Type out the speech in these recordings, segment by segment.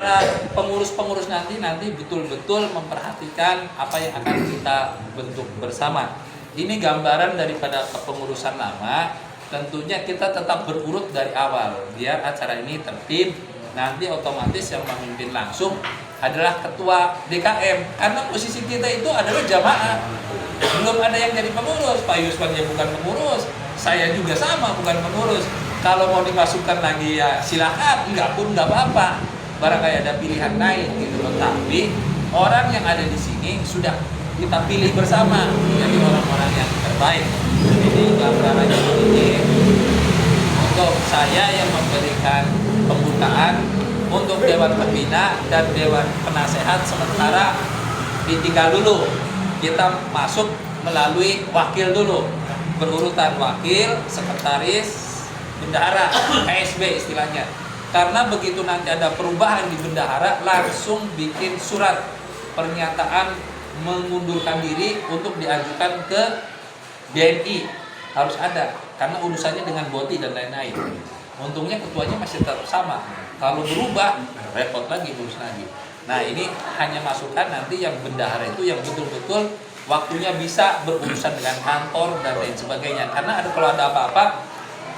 Nah, pengurus-pengurus nanti betul-betul memperhatikan apa yang akan kita bentuk bersama. Ini gambaran daripada kepengurusan lama. Tentunya kita tetap berurut dari awal biar acara ini tertib. Nanti otomatis yang memimpin langsung adalah ketua DKM karena posisi kita itu adalah jamaah. Belum ada yang jadi pengurus. Pak Yusman ya bukan pengurus, saya juga sama bukan pengurus. Kalau mau dimasukkan lagi ya silakan, enggak pun enggak apa-apa. Barangkali ada pilihan lain gitu loh. Tapi orang yang ada di sini sudah kita pilih bersama jadi orang-orang yang terbaik. Jadi gambarannya ini untuk saya yang memberikan pembukaan untuk Dewan Pembina dan Dewan Penasehat sementara ditinggal dulu. Kita masuk melalui wakil dulu. Berurutan wakil, sekretaris, bendahara, KSB istilahnya. Karena begitu nanti ada perubahan di bendahara langsung bikin surat pernyataan mengundurkan diri untuk diajukan ke BNI. Harus ada karena urusannya dengan BOTI dan lain-lain. Untungnya ketuanya masih tetap sama. Kalau berubah, repot lagi, urus lagi. Nah, ini hanya masukan nanti yang bendahara itu yang betul-betul waktunya bisa berurusan dengan kantor dan lain sebagainya. Karena kalau ada apa-apa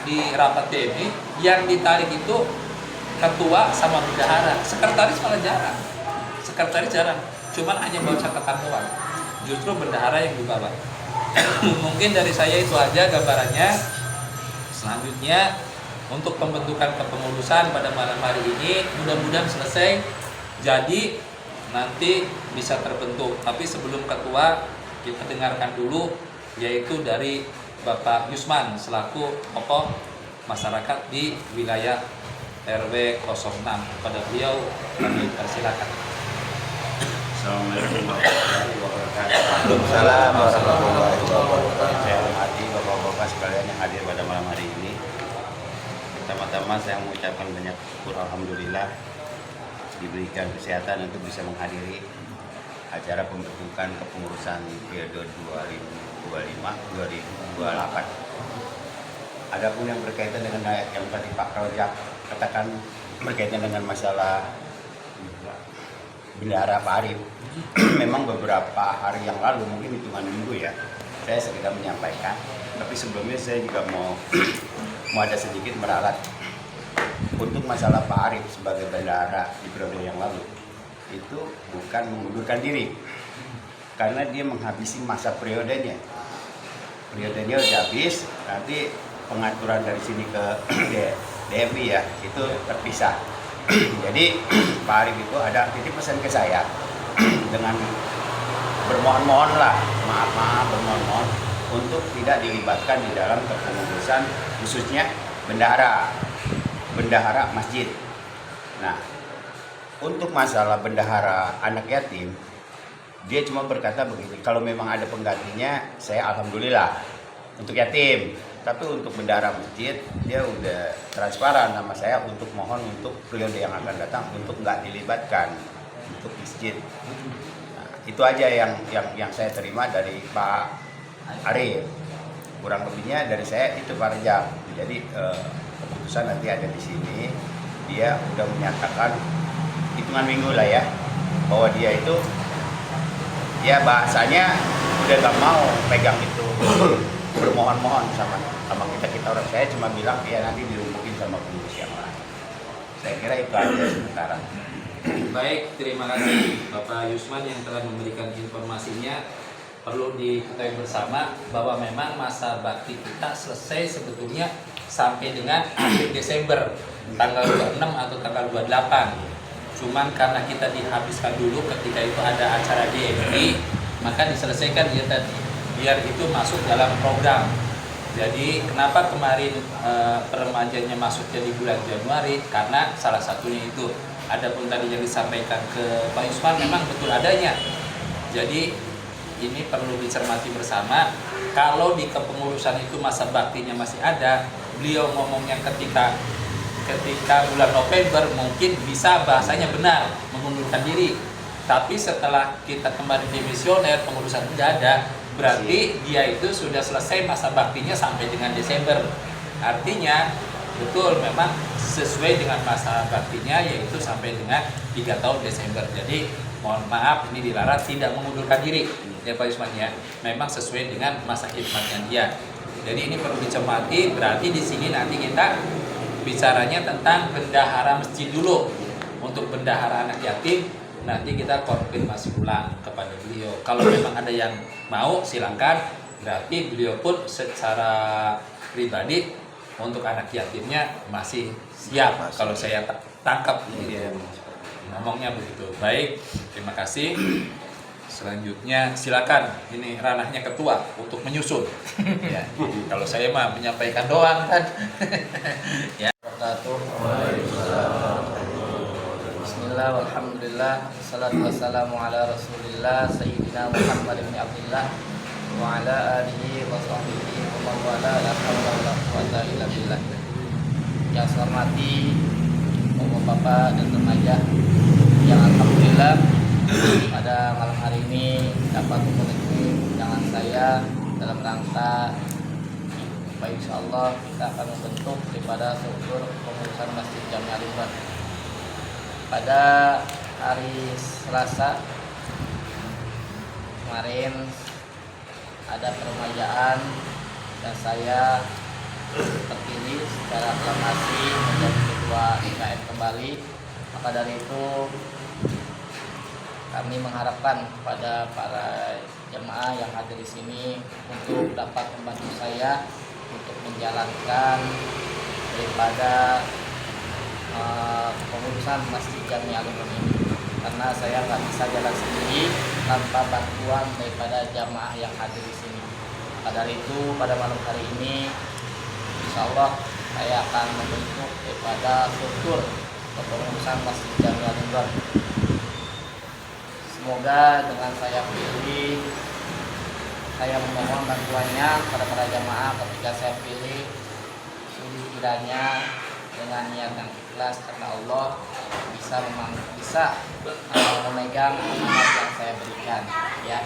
di rapat BNI, yang ditarik itu ketua sama bendahara. Sekretaris malah jarang. Sekretaris jarang. Cuman hanya bawa catatan doang. Justru bendahara yang dibawa. Mungkin dari saya itu aja gambarannya. Selanjutnya untuk pembentukan kepengurusan pada malam hari ini mudah-mudahan selesai. Jadi nanti bisa terbentuk. Tapi sebelum ketua kita dengarkan dulu yaitu dari Bapak Yusman selaku tokoh masyarakat di wilayah RW 06. Pada beliau kami persilakan. Assalamualaikum warahmatullahi wabarakatuh. Waalaikumsalam warahmatullahi wabarakatuh. Saya hormati bapak-bapak sekalian yang hadir pada malam hari ini. Pertama-tama saya mengucapkan banyak syukur alhamdulillah diberikan kesehatan untuk bisa menghadiri acara pembentukan kepengurusan periode 2025-2028. Adapun yang berkaitan dengan yang tadi Pak Rojak katakan berkaitan dengan masalah bendahara Pak Arif, memang beberapa hari yang lalu, mungkin hitungan minggu ya, saya sekedar menyampaikan. Tapi sebelumnya saya juga mau ada sedikit meralat untuk masalah Pak Arif sebagai bendahara di periode yang lalu. Itu bukan mengundurkan diri, karena dia menghabisi masa periodenya. Periodenya udah habis, nanti pengaturan dari sini ke DMI ya, itu terpisah. Jadi Pak Arif itu ada titip pesan ke saya dengan bermohon-mohon lah, maaf bermohon-mohon untuk tidak dilibatkan di dalam kepengurusan khususnya bendahara masjid. Nah, untuk masalah bendahara anak yatim, dia cuma berkata begini, kalau memang ada penggantinya, saya alhamdulillah untuk yatim. Tapi untuk bendahara masjid, dia udah transparan sama saya untuk mohon untuk periode yang akan datang untuk nggak dilibatkan untuk masjid. Nah, itu aja yang saya terima dari Pak Arif. Kurang lebihnya dari saya itu Pak Rejab. Jadi keputusan nanti ada di sini. Dia udah menyatakan hitungan minggu lah ya, bahwa dia itu ya bahasanya udah gak mau pegang itu, bermohon-mohon sama kita orang. Saya cuma bilang ya nanti dirumpukin sama pengurus yang lain. Saya kira itu aja sementara. Baik, terima kasih Bapak Yusman yang telah memberikan informasinya. Perlu diketahui bersama bahwa memang masa bakti kita selesai sebetulnya sampai dengan akhir Desember, tanggal 26 atau tanggal 28. Cuman karena kita dihabiskan dulu ketika itu ada acara DMI, maka diselesaikan dia tadi biar itu masuk dalam program. Jadi kenapa kemarin peremajanya masuknya di bulan Januari? Karena salah satunya itu. Adapun tadi yang disampaikan ke Pak Yusman memang betul adanya. Jadi ini perlu dicermati bersama. Kalau di kepengurusan itu masa baktinya masih ada, beliau ngomongnya ketika bulan November mungkin bisa bahasanya benar mengundurkan diri. Tapi setelah kita kembali dimisioner, pengurusan tidak ada, berarti dia itu sudah selesai masa baktinya sampai dengan Desember. Artinya Betul, memang sesuai dengan masa baktinya yaitu sampai dengan 3 tahun Desember. Jadi mohon maaf ini dilarang tidak mengundurkan diri ya Pak Yusman ya. Memang sesuai dengan masa khidmatnya dia. Jadi ini perlu dicermati. Berarti di sini nanti kita bicaranya tentang bendahara masjid dulu. Untuk bendahara anak yatim nanti kita konfirmasi ulang kepada beliau. Kalau memang ada yang mau silakan. Berarti beliau pun secara pribadi untuk anak yatimnya masih siap kalau saya tangkap gitu. Ngomongnya begitu. Baik, terima kasih. Selanjutnya silakan, ini ranahnya ketua untuk menyusun. Ya, kalau saya mah menyampaikan doang kan. Ya. Bismillah, walhamdulillah, salatu wassalamu ala rasulillah Sayyidina Muhammad bin Abdullah wa ala alihi wa sahbihi wa man wala la hawla wa la quwwata illa billah. Yang saya hormati Bapak-bapak dan remaja yang alhamdulillah pada malam hari ini dapat memenuhi undangan saya dalam rangka insyaallah kita akan membentuk daripada struktur pengurusan Masjid Jami Al-Imran. Pada hari Selasa kemarin ada peremajaan dan saya terpilih secara aklamasi menjadi ketua IKM kembali. Maka dari itu kami mengharapkan kepada para jemaah yang hadir di sini untuk dapat membantu saya untuk menjalankan daripada pengurusan Masjid Jami Al-Imran ini, karena saya nggak bisa jalan sendiri tanpa bantuan daripada jamaah yang hadir di sini. Pada dari itu pada malam hari ini insya Allah saya akan membentuk daripada struktur pengurusan Masjid Jami Al-Imran. Semoga dengan saya pilih, saya memohon bantuannya kepada para jamaah ketika saya pilih, kiranya dengan niat yang ikhlas karena Allah bisa memegang amanat yang saya berikan ya.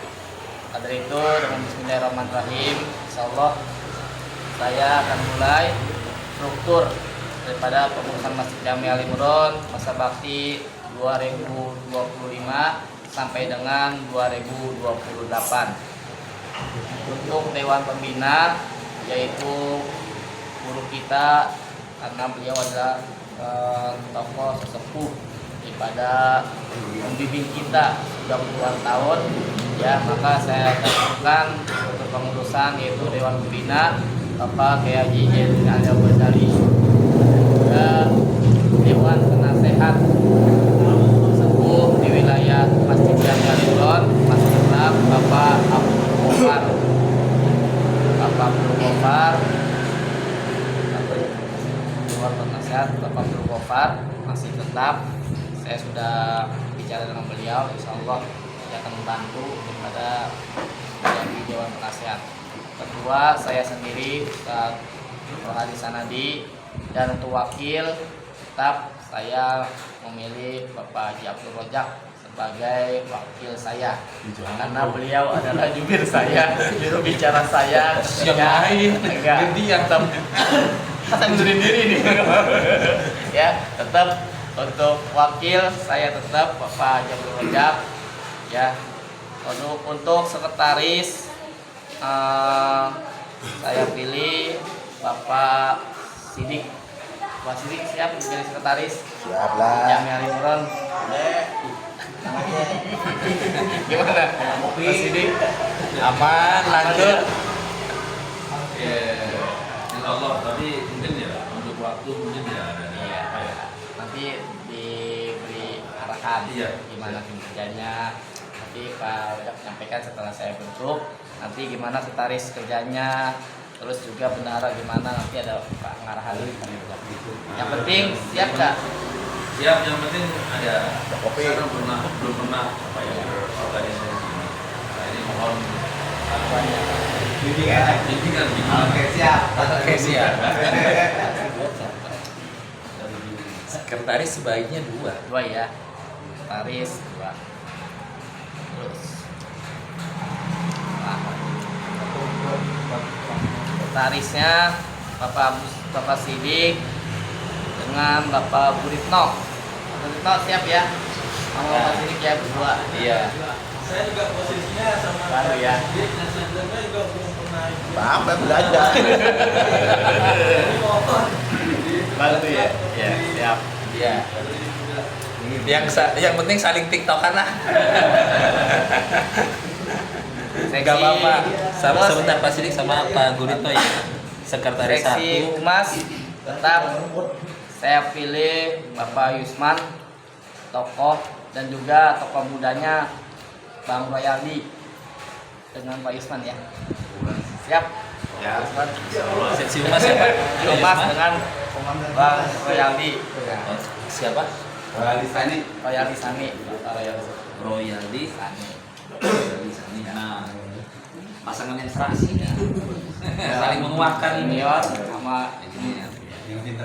Dari itu dengan bismillahirrahmanirrahim insyaallah saya akan mulai struktur daripada pengurusan Masjid Jami Al-Imran masa bakti 2025 sampai dengan 2028. Untuk Dewan Pembina yaitu guru kita, karena beliau adalah tokoh sesepuh daripada pembimbing kita sudah puluhan tahun ya, maka saya tentukan untuk pengurusan yaitu Dewan Pembina Bapak Kiai Haji Zain Al-Ghazali, juga Dewan Penasehat sesepuh di wilayah Masjid Jami Al-Imran Masjid Tetap Bapak Abdul Ghaffar. Dewan Penasehat Bapak Abdul Ghaffar masih tetap. Saya sudah bicara dengan beliau, insya Allah dia akan membantu kepada menjadi Dewan Penasehat. Kedua, saya sendiri Ustaz Rohadi Sanadi, dan untuk wakil tetap saya memilih Bapak Haji Abdul Rojak sebagai wakil saya, karena beliau adalah jubir saya, juru bicara saya. Yang lain gantian Saya mundurin diri nih. Ya, tetap untuk wakil saya tetap Bapak Haji Abdul Rojak ya. Untuk sekretaris saya pilih Bapak Sidik. Bapak Sidik siap menjadi sekretaris? Siap lah. Jami Al-Imran. Gimana? Bapak Sidik? Aman, lanjut. Insya Allah, tapi mungkin ya untuk waktu mungkin ya ada apa ya? Nanti diberi arahan gimana kerjanya. Nanti Pak Rojak menyampaikan setelah saya bentuk. Nanti gimana sekretaris kerjanya, terus juga bendahara gimana, nanti ada pengarahan. Yang penting siap nggak? Siap, yang penting ada Kopi. karena belum pernah apa ya berorganisasi ini. Nah, ini mohon bimbingan. Oke, siap. Oke, siap. Sekretaris sebaiknya 2. Dua ya, sekretaris 2. Terus sekretarisnya Bapak Sidik dengan Bapak Buritno. Buritno siap ya? Sama Bapak Sidik ya berdua. Iya. Saya juga posisinya sama Baru ya. dan sebelumnya juga belum pernah Sampai belajar. Baru ya. Ya, siap. Iya. Yang penting saling tiktokan lah. Gak apa-apa. Terus, Sebentar Pak Sidik sama Pak Guritno ya. Sekretaris seksi 1. humas tetap saya pilih Bapak Yusman, tokoh dan juga tokoh mudanya Bang Royaldi dengan Pak Yusman ya. Siap. Ya. Yusman. Seksi humas siapa? Humas dengan Bang Royaldi. Siapa? Royaldi Sani. Royaldi Sani. Royaldi Sani. Nah, pasangan yang serasi nih. Saling menguatkan ini. Senior sama ini.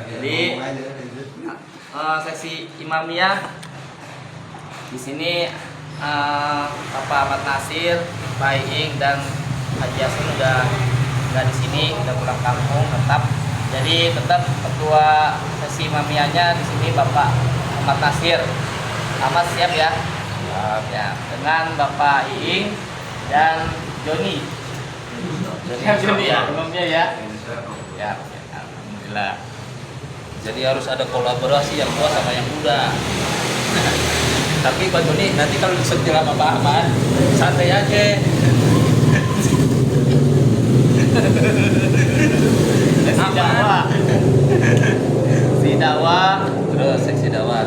Jadi seksi imamiyah di sini Bapak Ahmad Nasir, Pak Iing dan Haji Yasin udah nggak di sini, udah pulang kampung tetap. Jadi tetap ketua seksi imamiyahnya di sini Bapak Ahmad Nasir. Ahmad siap ya? Ya, dengan Bapak Iing dan Joni. Joni ya, imamnya ya. Ya, alhamdulillah. Jadi harus ada kolaborasi yang tua sama yang muda. Tapi Pak Joni nanti kalau disetir sama Pak Ahmad, santai aja. Seksi dakwah. Seksi dakwah. Terus seksi dakwah.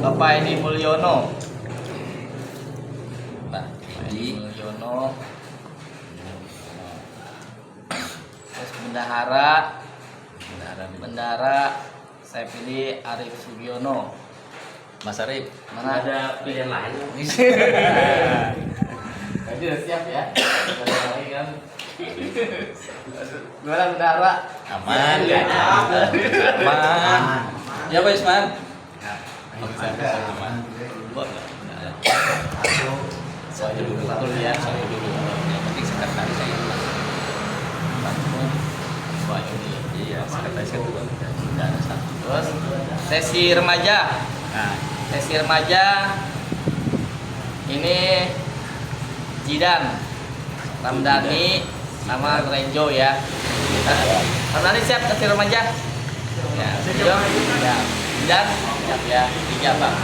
Bapak Edi Mulyono. Nah, Edi Mulyono. Terus bendahara. Bendahara saya pilih Arif Sugiono. Mas Arif, Mana ada pilihan lain? Tadi udah siap ya. Ada lagi kan? Gimana bendahara? aman. Aman. Ya Pak Isman. Aman. Saya dulu. Satu ya. Saya dulu. Yang penting sekretaris saya. Wah ini. Iya, sekretaris saya dulu. Tidak ada satu. Terus sesi remaja. Nah, Sesi remaja ini Jidan, Ramdhani, sama Renjo ya. Ramdhani siap sesi remaja? Ya, Renjo, ya. Jidan, siap ya. Tiga bang.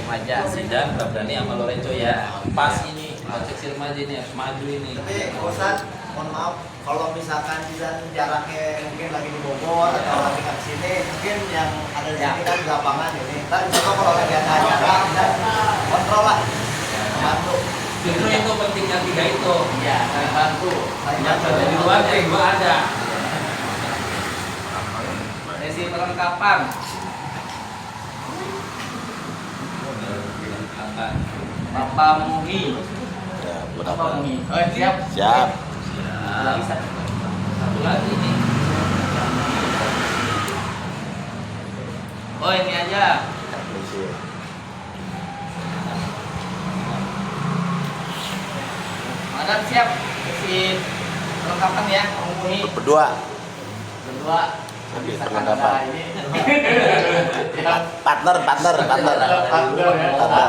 Remaja. Zidan, Ramdhani sama Lorenzo ya. Pas ini, seksi remaja ini harus maju ini. Tapi Ustaz, mohon maaf kalau misalkan Zidane jaraknya mungkin lagi di Bogor atau lagi ke sini, mungkin yang ada di sini kan di lapangan ini. Ntar coba kalau lagi ada acara, dan kontrol lah, bantu. Justru itu pentingnya tiga itu. Ya, saling bantu. Yang ada di luar yang juga ada. Sesi perlengkapan. Bapak Muhi. Ya, Bapak berapa? Muhi. Oh, siap. Siap. Lagi satu. Satu lagi nih. Oh, ini aja. Madam siap. Sesi perlengkapan ya, Pak Muhi. Berdua. Berdua. Sambil Bisa perlengkapan. ada ini. Ya. Partner. Partner ya.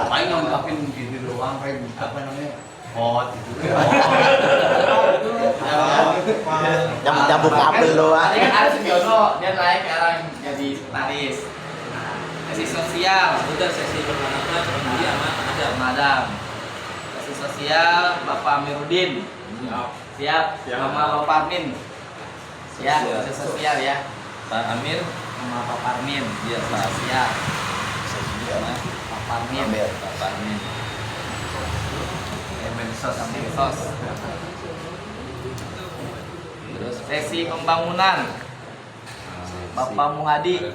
Paling ngungkapin gini doang, kayak apa namanya? Hot gitu. Nyambung kabel doang. Tadi kan ada Sugiono, dia naik sekarang jadi sekretaris. Sesi sosial, Udah sesi permanatan, kemudian sama ada. Madam. Sesi sosial, Bapak Amiruddin. Siap. Sama Bapak Armin. Ya, Sosial. sesi sosial ya. Pak Amir, Sama Bapak Armin. dia Pak Sosial. sama Bapak Armin. Pak Parmin. Kemensos. Terus sesi pembangunan, Bapak Muhadi.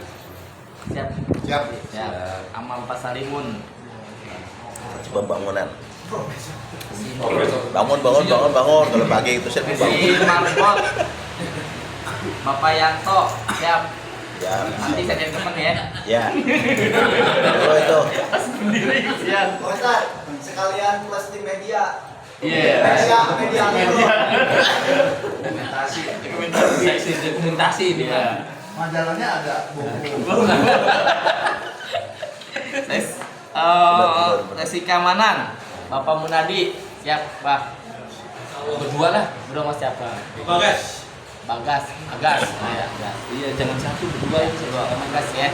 Siap. Siap. Siap. Amal Pasarimun. Pembangunan. Bangun. Kalau pagi itu siap Sesi bangun. Marmot, Bapak Yanto. Siap. Ya. Nanti saya jadi temen ya. Ya. Oh itu. Sendiri. Siap. Ustaz, sekalian plus di media. Iya. Media. Seksi dokumentasi ini Iya. Pak. Majalahnya ada buku. Sesi keamanan, Bapak Munadi, siap, Pak. Berdua lah. Berdua mas siapa? Bagas. Bagas, Agas. Ya, Agas. Iya, jangan satu, berdua itu. Berdua, Bagas ya.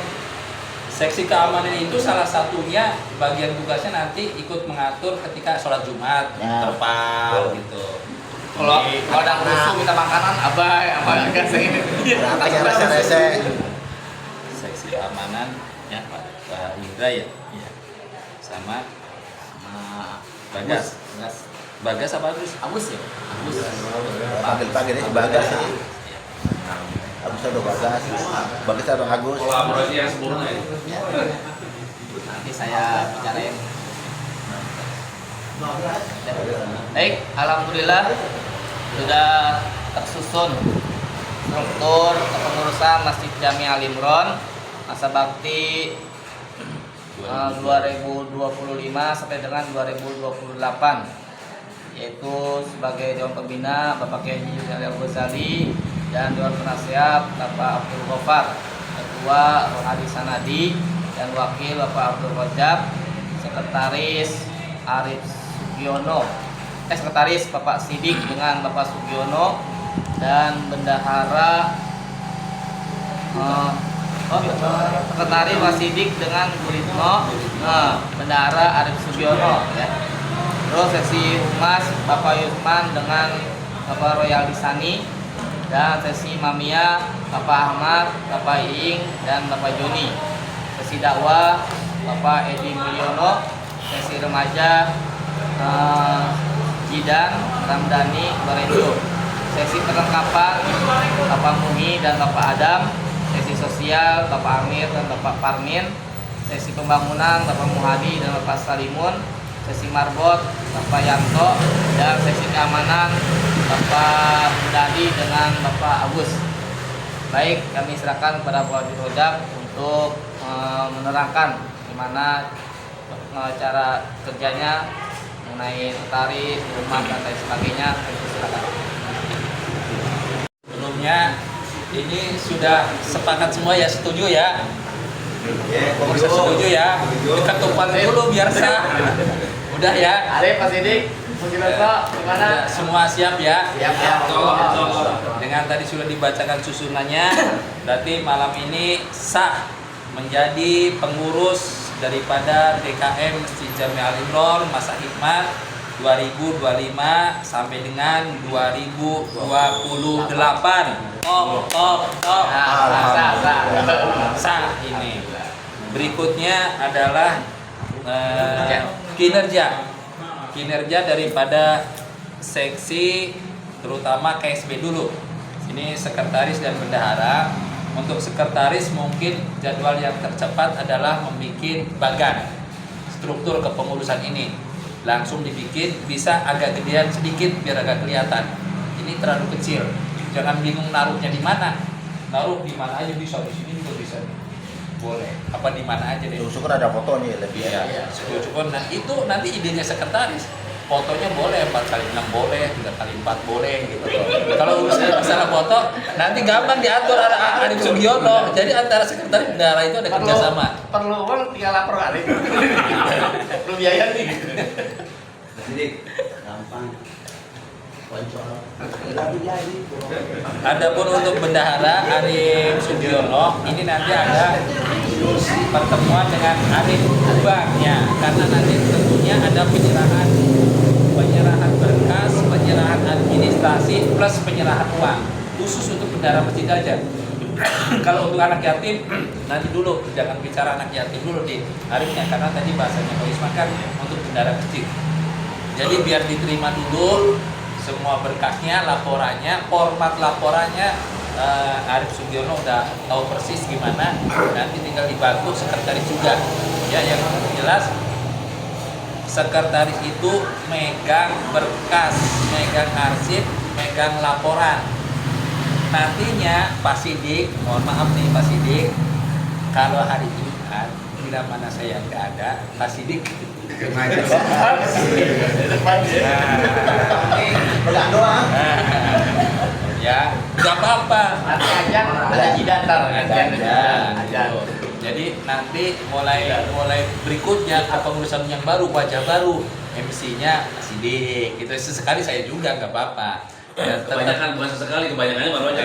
Seksi keamanan itu salah satunya bagian tugasnya nanti ikut mengatur ketika sholat Jumat, Ya. terpal gitu. Kalau ada rusuh minta makanan, abai, Agas ini. Praktek rese-rese. Seksi keamanan ya Pak Indra ya. Iya. Sama Bagas. Bagas. Bagas apa Agus? Agus ya? Agus. Panggil-panggilnya si Bagas sih. Agus ada Bagas. Bagas ada Agus. Kolaborasi yang sempurna ya. Nanti saya bicarain. Baik, alhamdulillah sudah tersusun struktur kepengurusan Masjid Jami Al Imron masa bakti 2025 sampai dengan 2028, yaitu sebagai Dewan Pembina Bapak Kiai Haji Yusuf Al Ghazali dan Dewan Penasehat Bapak Abdul Ghaffar, Ketua Rohadi Sanadi, dan Wakil Bapak Abdul Rajab, Sekretaris Arif Sugiono, Sekretaris Bapak Sidik dengan Bapak Sugiono, dan Bendahara Sekretaris Wasidik dengan Guritno, Bendahara Arif Sugiono ya. Terus sesi humas Bapak Yusman dengan Bapak Royal Disani, dan sesi Mamia Bapak Ahmad, Bapak Iing, dan Bapak Joni. Sesi dakwah Bapak Edi Mulyono, sesi remaja Jidan Ramdhani Barejo, sesi perlengkapan Bapak Muhi dan Bapak Adam, sesi sosial Bapak Amir dan Bapak Parmin, sesi pembangunan Bapak Muhadi dan Bapak Salimun, sesi marbot Bapak Yanto, dan sesi keamanan Bapak Mudadi dengan Bapak Agus. Baik, kami serahkan kepada Bapak Abdul Rojab untuk menerangkan gimana cara kerjanya mengenai tarif, rumah dan lain sebagainya. Silakan. Sebelumnya ini sudah sepakat semua ya, setuju ya? Setuju ya? Ketupan dulu biar sah. Udah ya? Arif, Pak Sidik, mungkin gimana? Semua siap ya? Siap, siap. Dengan tadi sudah dibacakan susunannya, berarti malam ini sah menjadi pengurus daripada DKM Masjid Jami Al Imron masa hikmat 2025 sampai dengan 2028. Sah ini. Berikutnya adalah kinerja daripada seksi terutama KSB dulu. Ini sekretaris dan bendahara. Untuk sekretaris mungkin jadwal yang tercepat adalah membuat bagan struktur kepengurusan ini. Langsung dibikin, bisa agak gedean sedikit biar agak kelihatan. Ini terlalu kecil. Jangan bingung naruhnya di mana. Naruh di mana aja bisa, di sini juga bisa. Boleh. Apa di mana aja deh. Syukur ada fotonya lebih. Iya, syukur. Nah, itu nanti idenya sekretaris. Fotonya boleh 4x6 boleh, 3x4 boleh gitu. Kalau urusan masalah foto nanti gampang diatur Arif Sugiono. Jadi antara sekretaris bendahara itu ada kerjasama. Perlu uang tinggal lapor kali. Perlu biaya nih. Jadi gampang. Adapun untuk bendahara Arif Sugiono ini nanti ada pertemuan dengan Arif Ubangnya, karena nanti tentunya ada penyerahan berkas, penyerahan administrasi plus penyerahan uang khusus untuk bendahara masjid aja. Kalau untuk anak yatim nanti dulu, jangan bicara anak yatim dulu di Arifnya, karena tadi bahasanya Pak Isman kan untuk bendahara masjid. Jadi biar diterima dulu semua berkasnya, laporannya, format laporannya Arif Sugiono udah tahu persis gimana. Nanti tinggal dibantu sekretaris juga. Ya, yang jelas sekretaris itu megang berkas, megang arsip, megang laporan. Nantinya Pak Sidik, mohon maaf nih Pak Sidik, kalau hari Jumat bila mana saya nggak ada, Pak Sidik Ya, nggak apa-apa. Nanti aja ada jidat ntar. Gitu. Jadi nanti mulai berikutnya kepengurusan yang baru, wajah baru, MC-nya Sidik. Gitu sesekali saya juga nggak apa-apa. Ya, Kebanyakan bukan sesekali, kebanyakannya baru aja.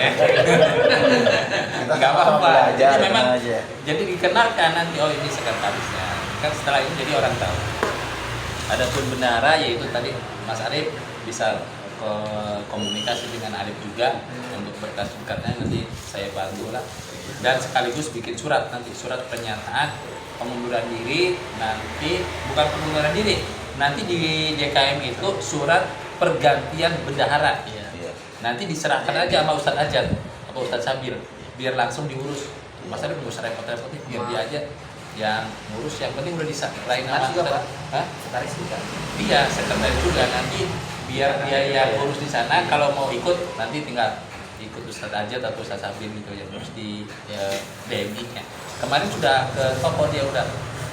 nggak apa-apa. belajar, Jadi memang aja. jadi dikenalkan nanti oh ini sekretarisnya. Kan setelah ini jadi orang tahu. Adapun bendahara yaitu tadi Mas Arif bisa komunikasi dengan Arif juga untuk berkas-berkasnya nanti saya bantu lah. Dan sekaligus bikin surat nanti surat pernyataan pengunduran diri nanti bukan pengunduran diri nanti di DKM itu surat pergantian bendahara. Nanti diserahkan aja sama Ustadz Ajat atau Ustadz Sabir biar langsung diurus. Mas Arif nggak usah repot-repot biar dia aja yang ngurus, yang penting udah diserahin sama juga, Pak. Hah? Sekretaris juga. Iya, sekretaris juga nanti biar dia yang urus di sana. Kalau mau ikut nanti tinggal ikut Ustadz Ajat atau Ustadz Sabir gitu yang urus di DMI-nya. Kemarin sudah ke toko dia udah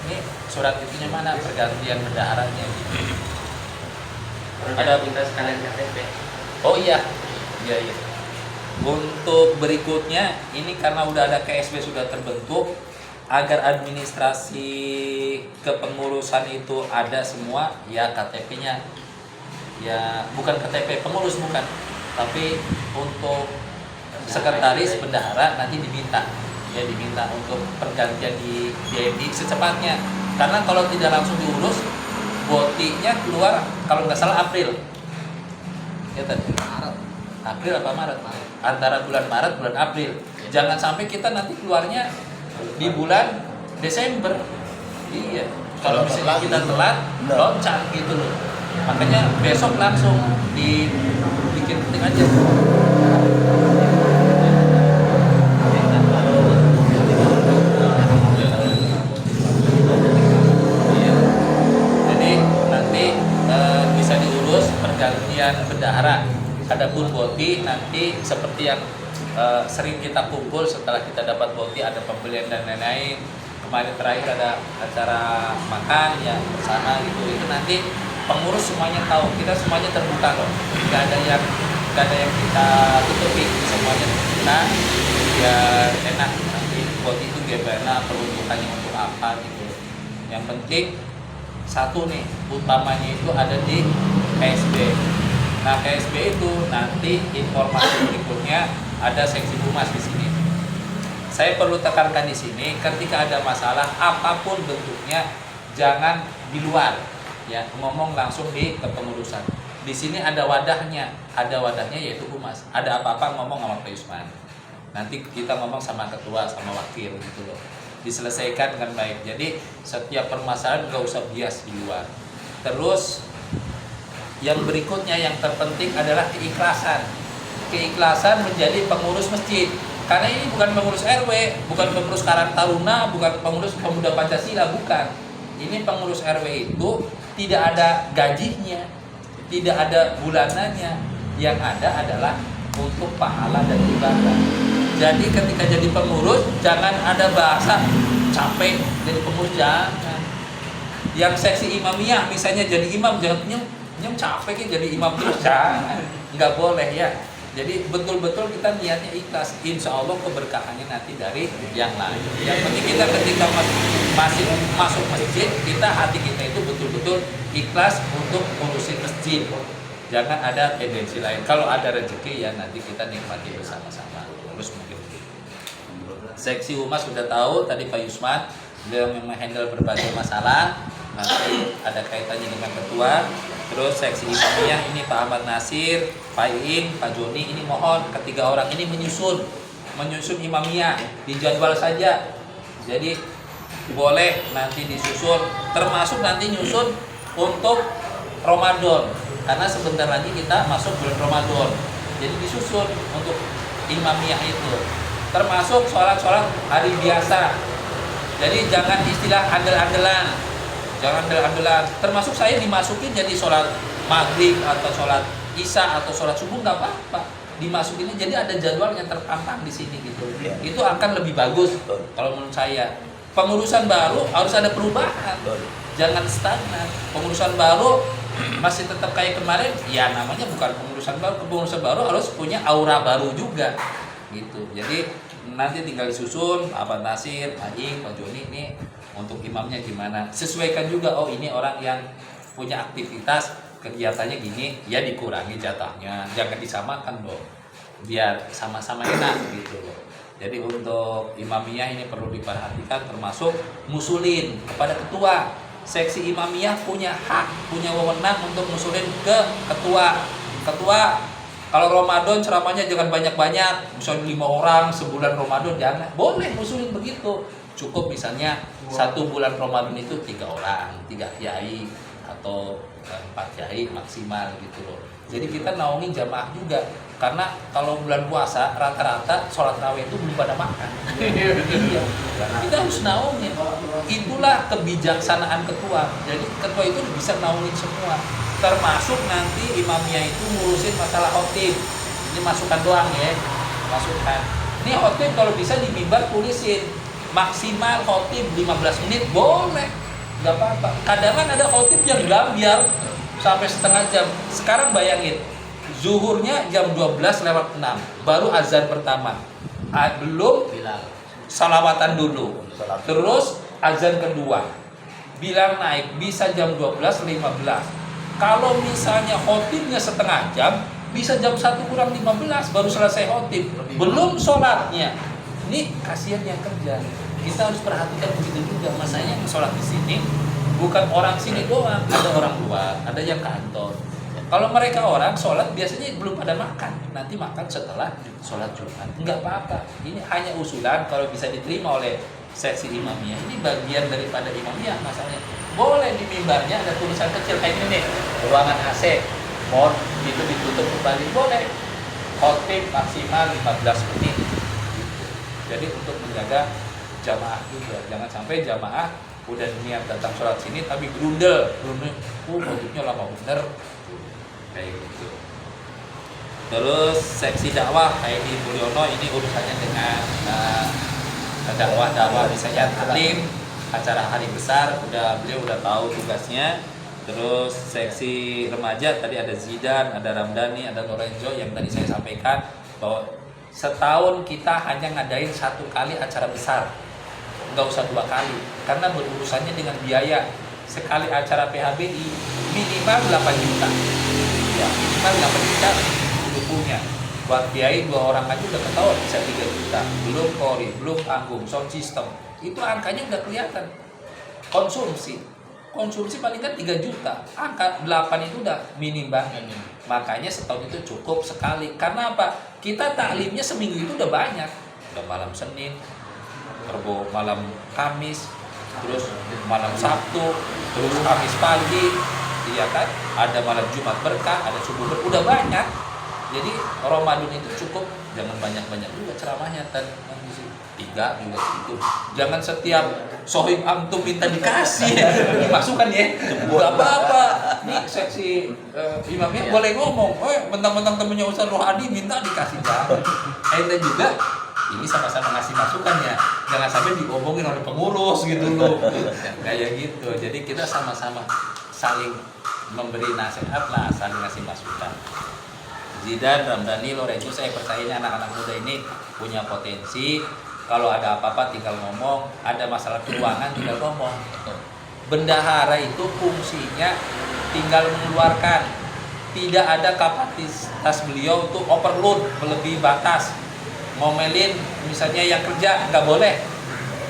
ini surat itunya mana pergantian bendaharanya gitu. Ada kita sekalian KTP. Oh iya, iya. Untuk berikutnya ini karena udah ada KSB sudah terbentuk, agar administrasi kepengurusan itu ada semua, ya KTP-nya, ya bukan KTP pengurus bukan, tapi untuk sekretaris bendahara nanti diminta untuk pergantian di DMI secepatnya, karena kalau tidak langsung diurus, botinya keluar kalau nggak salah April. Ya tadi April apa Maret? Antara bulan Maret bulan April. Jangan sampai kita nanti keluarnya di bulan Desember. Iya. Kalau misalnya kita telat, loncat gitu loh. Makanya besok langsung dibikin penting aja. Iya. Jadi nanti bisa diurus pergantian bendahara. Adapun boti nanti seperti yang sering kita kumpul setelah kita dapat boti, ada pembelian dan lain-lain. Kemarin terakhir ada acara makan ya bersama gitu. Itu nanti pengurus semuanya tahu, kita semuanya terbuka loh. Gak ada yang kita tutupi, semuanya terbuka. Biar enak nanti boti itu gimana, peruntukannya untuk apa gitu. Yang penting satu nih, utamanya itu ada di KSB. Nah, KSB itu nanti informasi berikutnya ada seksi humas di sini. Saya perlu tekankan di sini, ketika ada masalah apapun bentuknya, jangan di luar, ya ngomong langsung di kepengurusan. Di sini ada wadahnya yaitu humas. Ada apa-apa ngomong sama Pak Yusman. Nanti kita ngomong sama ketua, sama wakil gitu loh. Diselesaikan dengan baik. Jadi setiap permasalahan nggak usah bias di luar. Terus yang berikutnya yang terpenting adalah keikhlasan. Keikhlasan menjadi pengurus masjid. Karena ini bukan pengurus RW, bukan pengurus Karang Taruna, bukan pengurus Pemuda Pancasila, bukan. Ini pengurus RW itu tidak ada gajinya, tidak ada bulanannya. Yang ada adalah untuk pahala dan ibadah. Jadi ketika jadi pengurus jangan ada bahasa capek jadi pengurus, jangan. Yang seksi imamiyah misalnya jadi imam jangan nyem capek ya jadi imam terus, jangan, nggak boleh ya. Jadi betul-betul kita niatnya ikhlas, insya Allah keberkahannya nanti dari yang lain. Yang penting kita ketika masih masuk masjid, kita hati kita itu betul-betul ikhlas untuk ngurusin masjid. Jangan ada tendensi lain. Kalau ada rezeki ya nanti kita nikmati bersama-sama. Terus mungkin seksi humas sudah tahu tadi Pak Yusman, beliau memang handle berbagai masalah. Nanti ada kaitannya dengan ketua. Terus seksi imamiyah ini Pak Ahmad Nasir, Pak Iing, Pak Joni, ini mohon ketiga orang ini menyusun imamiyah, dijadwal saja. Jadi boleh nanti disusun, termasuk nanti nyusun untuk Ramadan, karena sebentar lagi kita masuk bulan Ramadan. Jadi disusun untuk imamiyah itu, termasuk sholat-sholat hari biasa. Jadi jangan istilah andel-andelan. Jangan andel-andelan. Termasuk saya dimasukin jadi sholat maghrib atau sholat isya atau sholat subuh nggak apa-apa. Dimasukinnya jadi ada jadwal yang terpampang di sini gitu. Ya. Itu akan lebih bagus kalau menurut saya. Pengurusan baru harus ada perubahan. Jangan stagnan. Pengurusan baru masih tetap kayak kemarin, ya namanya bukan kepengurusan baru. Kepengurusan baru harus punya aura baru juga gitu. Jadi nanti tinggal disusun Abang Nasir, Aing, Pak Joni ini untuk imamnya gimana. Sesuaikan juga, oh ini orang yang punya aktivitas kegiatannya gini, ya dikurangi jatahnya, jangan disamakan dong, biar sama-sama enak gitu loh. Jadi untuk imamiyah ini perlu diperhatikan, termasuk ngusulin kepada ketua. Seksi imamiyah punya hak, punya wewenang untuk ngusulin ke ketua. Ketua, kalau Ramadan ceramahnya jangan banyak-banyak, misalnya 5 orang sebulan Ramadan, jangan. Boleh ngusulin begitu. Cukup misalnya 1 bulan Ramadan itu 3 orang, 3 kiai atau 4 kiai maksimal gitu loh. Jadi kita naungin jamaah juga, karena kalau bulan puasa rata-rata sholat raweh itu belum pada makan. Iya, kita harus naungin. Itulah kebijaksanaan ketua. Jadi ketua itu bisa naungin semua, termasuk nanti imamnya itu ngurusin masalah khotib. Ini masukan doang ya, masukan. Ini khotib kalau bisa di mimbar tulisin maksimal khotib 15 menit boleh, nggak apa-apa. Kadang kan ada khotib yang gambiar sampai setengah jam. Sekarang bayangin, zuhurnya jam 12:06, baru azan pertama, belum salawatan dulu, terus azan kedua, bilang naik bisa jam 12:15. Kalau misalnya khotibnya setengah jam, bisa jam 1 kurang 15 baru selesai khotib, belum sholatnya. Ini kasihan yang kerja. Kita harus perhatikan begitu juga. Masanya yang sholat di sini bukan orang sini doang, ada orang luar, ada yang kantor. Kalau mereka orang sholat biasanya belum pada makan, nanti makan setelah sholat Jumat. Enggak apa-apa, ini hanya usulan kalau bisa diterima oleh seksi imamiyah. Ini bagian daripada imamiyah masalahnya. Boleh di mimbarnya ada tulisan kecil kayak ini nih, ruangan AC, mohon itu ditutup kembali, boleh. Khotib maksimal 15 menit. Jadi untuk menjaga jamaah juga, jangan sampai jamaah udah niat datang sholat sini tapi grundel, khotibnya lama bener kayak gitu. Terus seksi dakwah kayak di Mulyono ini urusannya dengan dakwah misalnya taklim, acara hari besar, beliau udah tahu tugasnya. Terus seksi remaja tadi ada Zidan, ada Ramdhani, ada Lorenzo yang tadi saya sampaikan bahwa setahun kita hanya ngadain 1 kali acara besar, nggak usah 2 kali karena berurusannya dengan biaya. Sekali acara PHBI minimal 8 juta ya, minimal 8 juta dukungnya. Buat kiai 2 orang aja udah ketahuan bisa 3 juta, belum kori, belum panggung, sound system, itu angkanya udah kelihatan. Konsumsi paling kan 3 juta, angka 8 itu udah minim banget. Makanya setahun itu cukup sekali. Karena apa? Kita taklimnya seminggu itu udah banyak, udah malam Senin, malam Kamis, terus malam Sabtu, terus Kamis pagi, iya kan? Ada malam Jumat berkah, ada subuh berkah, udah banyak. Jadi Ramadan itu cukup, jangan banyak-banyak juga ceramahnya, 3 juga gitu. Jangan setiap sohib antum minta dikasih, dimasukkan ya. Gak apa-apa. Nih seksi imamnya boleh ngomong, mentang-mentang temennya Ustaz Rohadi minta dikasih jangan. Ente juga ini sama-sama ngasih masukan ya, jangan sampai diomongin oleh pengurus gitu loh, kayak gitu. Jadi kita sama-sama saling memberi nasihat lah, saling ngasih masukan. Zidan, Ramdhani, Lorenzo, saya percaya anak-anak muda ini punya potensi. Kalau ada apa-apa tinggal ngomong, ada masalah keuangan tinggal ngomong. Bendahara itu fungsinya tinggal mengeluarkan, tidak ada kapasitas beliau untuk overload melebihi batas. Ngomelin misalnya yang kerja nggak boleh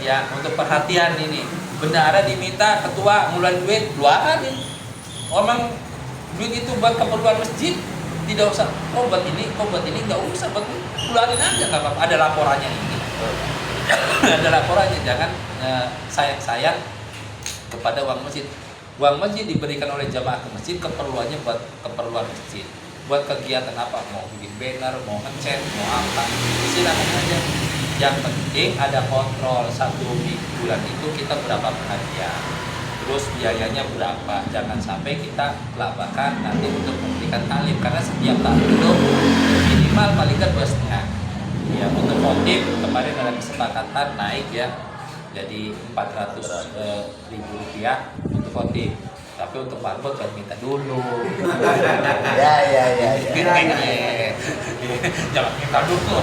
ya, untuk perhatian ini. Bendahara diminta ketua ngeluarin duit, keluarin. Omong duit itu buat keperluan masjid, tidak usah. Buat ini nggak usah, buat ini keluarin aja nggak apa-apa. Ada laporannya ini, ada laporannya. Jangan sayang-sayang kepada uang masjid. Uang masjid diberikan oleh jamaah ke masjid, keperluannya buat keperluan masjid. Buat kegiatan apa, mau bikin banner, mau ngecat, mau apa, silakan aja. Yang penting ada kontrol 1 bulan itu kita berapa perhatian, terus biayanya berapa. Jangan sampai kita kelabakan nanti untuk memberikan talim, karena setiap tahun itu minimal paling kan 2,5 ya. Untuk khotib kemarin ada kesepakatan naik ya, jadi 400.000 rupiah untuk khotib. Tapi untuk marbot kan minta dulu. Ya. Jangan minta dulu.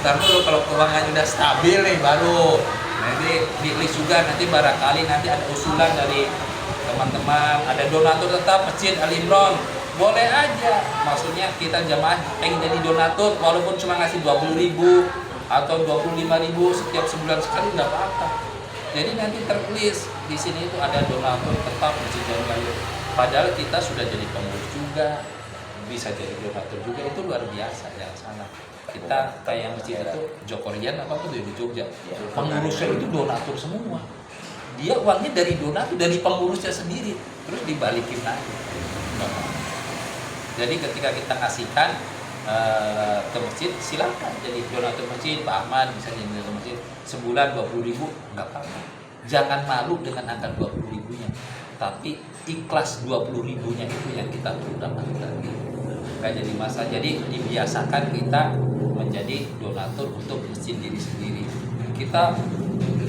Ntar dulu kalau keuangannya udah stabil nih baru. Nanti di list juga nanti barangkali nanti ada usulan dari teman-teman, ada donatur tetap Masjid Al Imron. Boleh aja. Maksudnya kita jamaah pengen jadi donatur walaupun cuma ngasih 20.000 atau 25.000 setiap sebulan sekali nggak apa-apa. Jadi nanti tertulis di sini itu ada donatur tetap Masjid Al Imron. Padahal kita sudah jadi pengurus juga, bisa jadi donatur juga, itu luar biasa, jangan salah. Kita kayak masjid itu Jokorian apa tuh di Jogja, pengurusnya itu donatur semua. Dia uangnya dari donatur, dari pengurusnya sendiri, terus dibalikin lagi. Jadi ketika kita kasihkan ke masjid, silakan jadi donatur masjid. Pak Ahmad bisa jadi donatur masjid sebulan 20.000, nggak apa-apa. Jangan malu dengan angka 20.000-nya, tapi ikhlas 20.000-nya itu yang kita perlu dapatkan. Nggak jadi masalah. Jadi dibiasakan kita menjadi donatur untuk masjid diri sendiri. Kita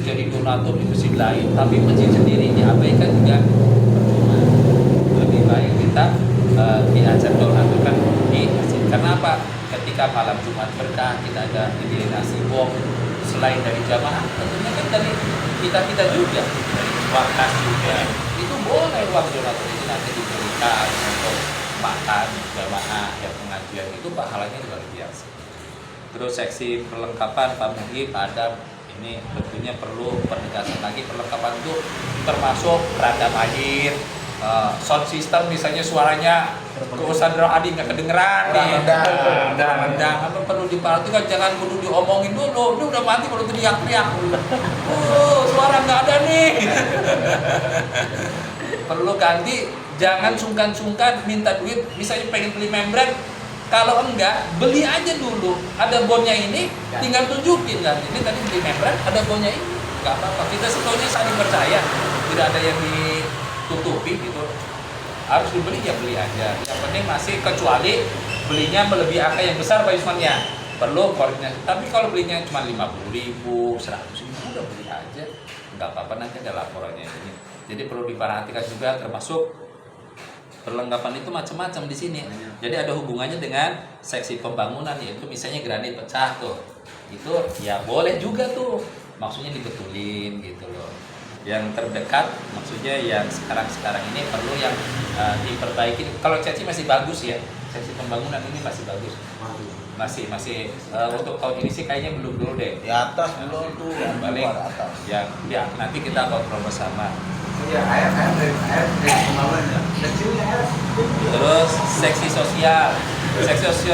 jadi donatur di masjid lain, tapi masjid sendiri diabaikan juga percuma. Lebih baik kita diajar donaturkan di masjid. Karena apa? Ketika malam Jumat berkah kita ada di nasi bom, selain dari jamaah, tentunya kan dari kita juga, dari uang kas juga. Itu boleh uang donatur itu nanti diberikan untuk makan jamaah yang pengajian, itu pahalanya luar biasa. Terus seksi perlengkapan Pak Mugi, Pak Adam, ini tentunya perlu penegasan lagi. Perlengkapan itu termasuk peredam air, sound system misalnya suaranya ke Ustadz Adi nggak kedengeran nih, rendang, apa perlu diperhatikan, jangan kudu diomongin dulu, ini udah mati baru teriak-teriak, suara nggak ada nih. Perlu ganti, jangan sungkan-sungkan minta duit, misalnya pengen beli membran. Kalau enggak, beli aja dulu. Ada bonnya ini, tinggal tunjukin kan. Ini tadi beli membran, ada bonnya ini. Enggak apa-apa. Kita sebetulnya saling percaya. Tidak ada yang ditutupi gitu. Harus dibeli ya beli aja. Yang penting masih kecuali belinya melebihi angka yang besar Pak Yusman ya. Perlu koordinasi. Tapi kalau belinya cuma 50.000, 100.000, udah beli aja. Enggak apa-apa, nanti ada laporannya ini. Jadi perlu diperhatikan juga, termasuk perlengkapan itu macam-macam di sini. Jadi ada hubungannya dengan seksi pembangunan, yaitu misalnya granit pecah tuh, itu ya boleh juga tuh, maksudnya dibetulin gitu loh. Yang terdekat, maksudnya yang sekarang ini perlu yang diperbaiki. Kalau ceci masih bagus ya, seksi pembangunan ini masih bagus. Masih untuk tahun ini sih kayaknya belum dulu deh. Di atas belum tuh, balik atas. Ya nanti kita kontrol bersama. Terus seksi sosial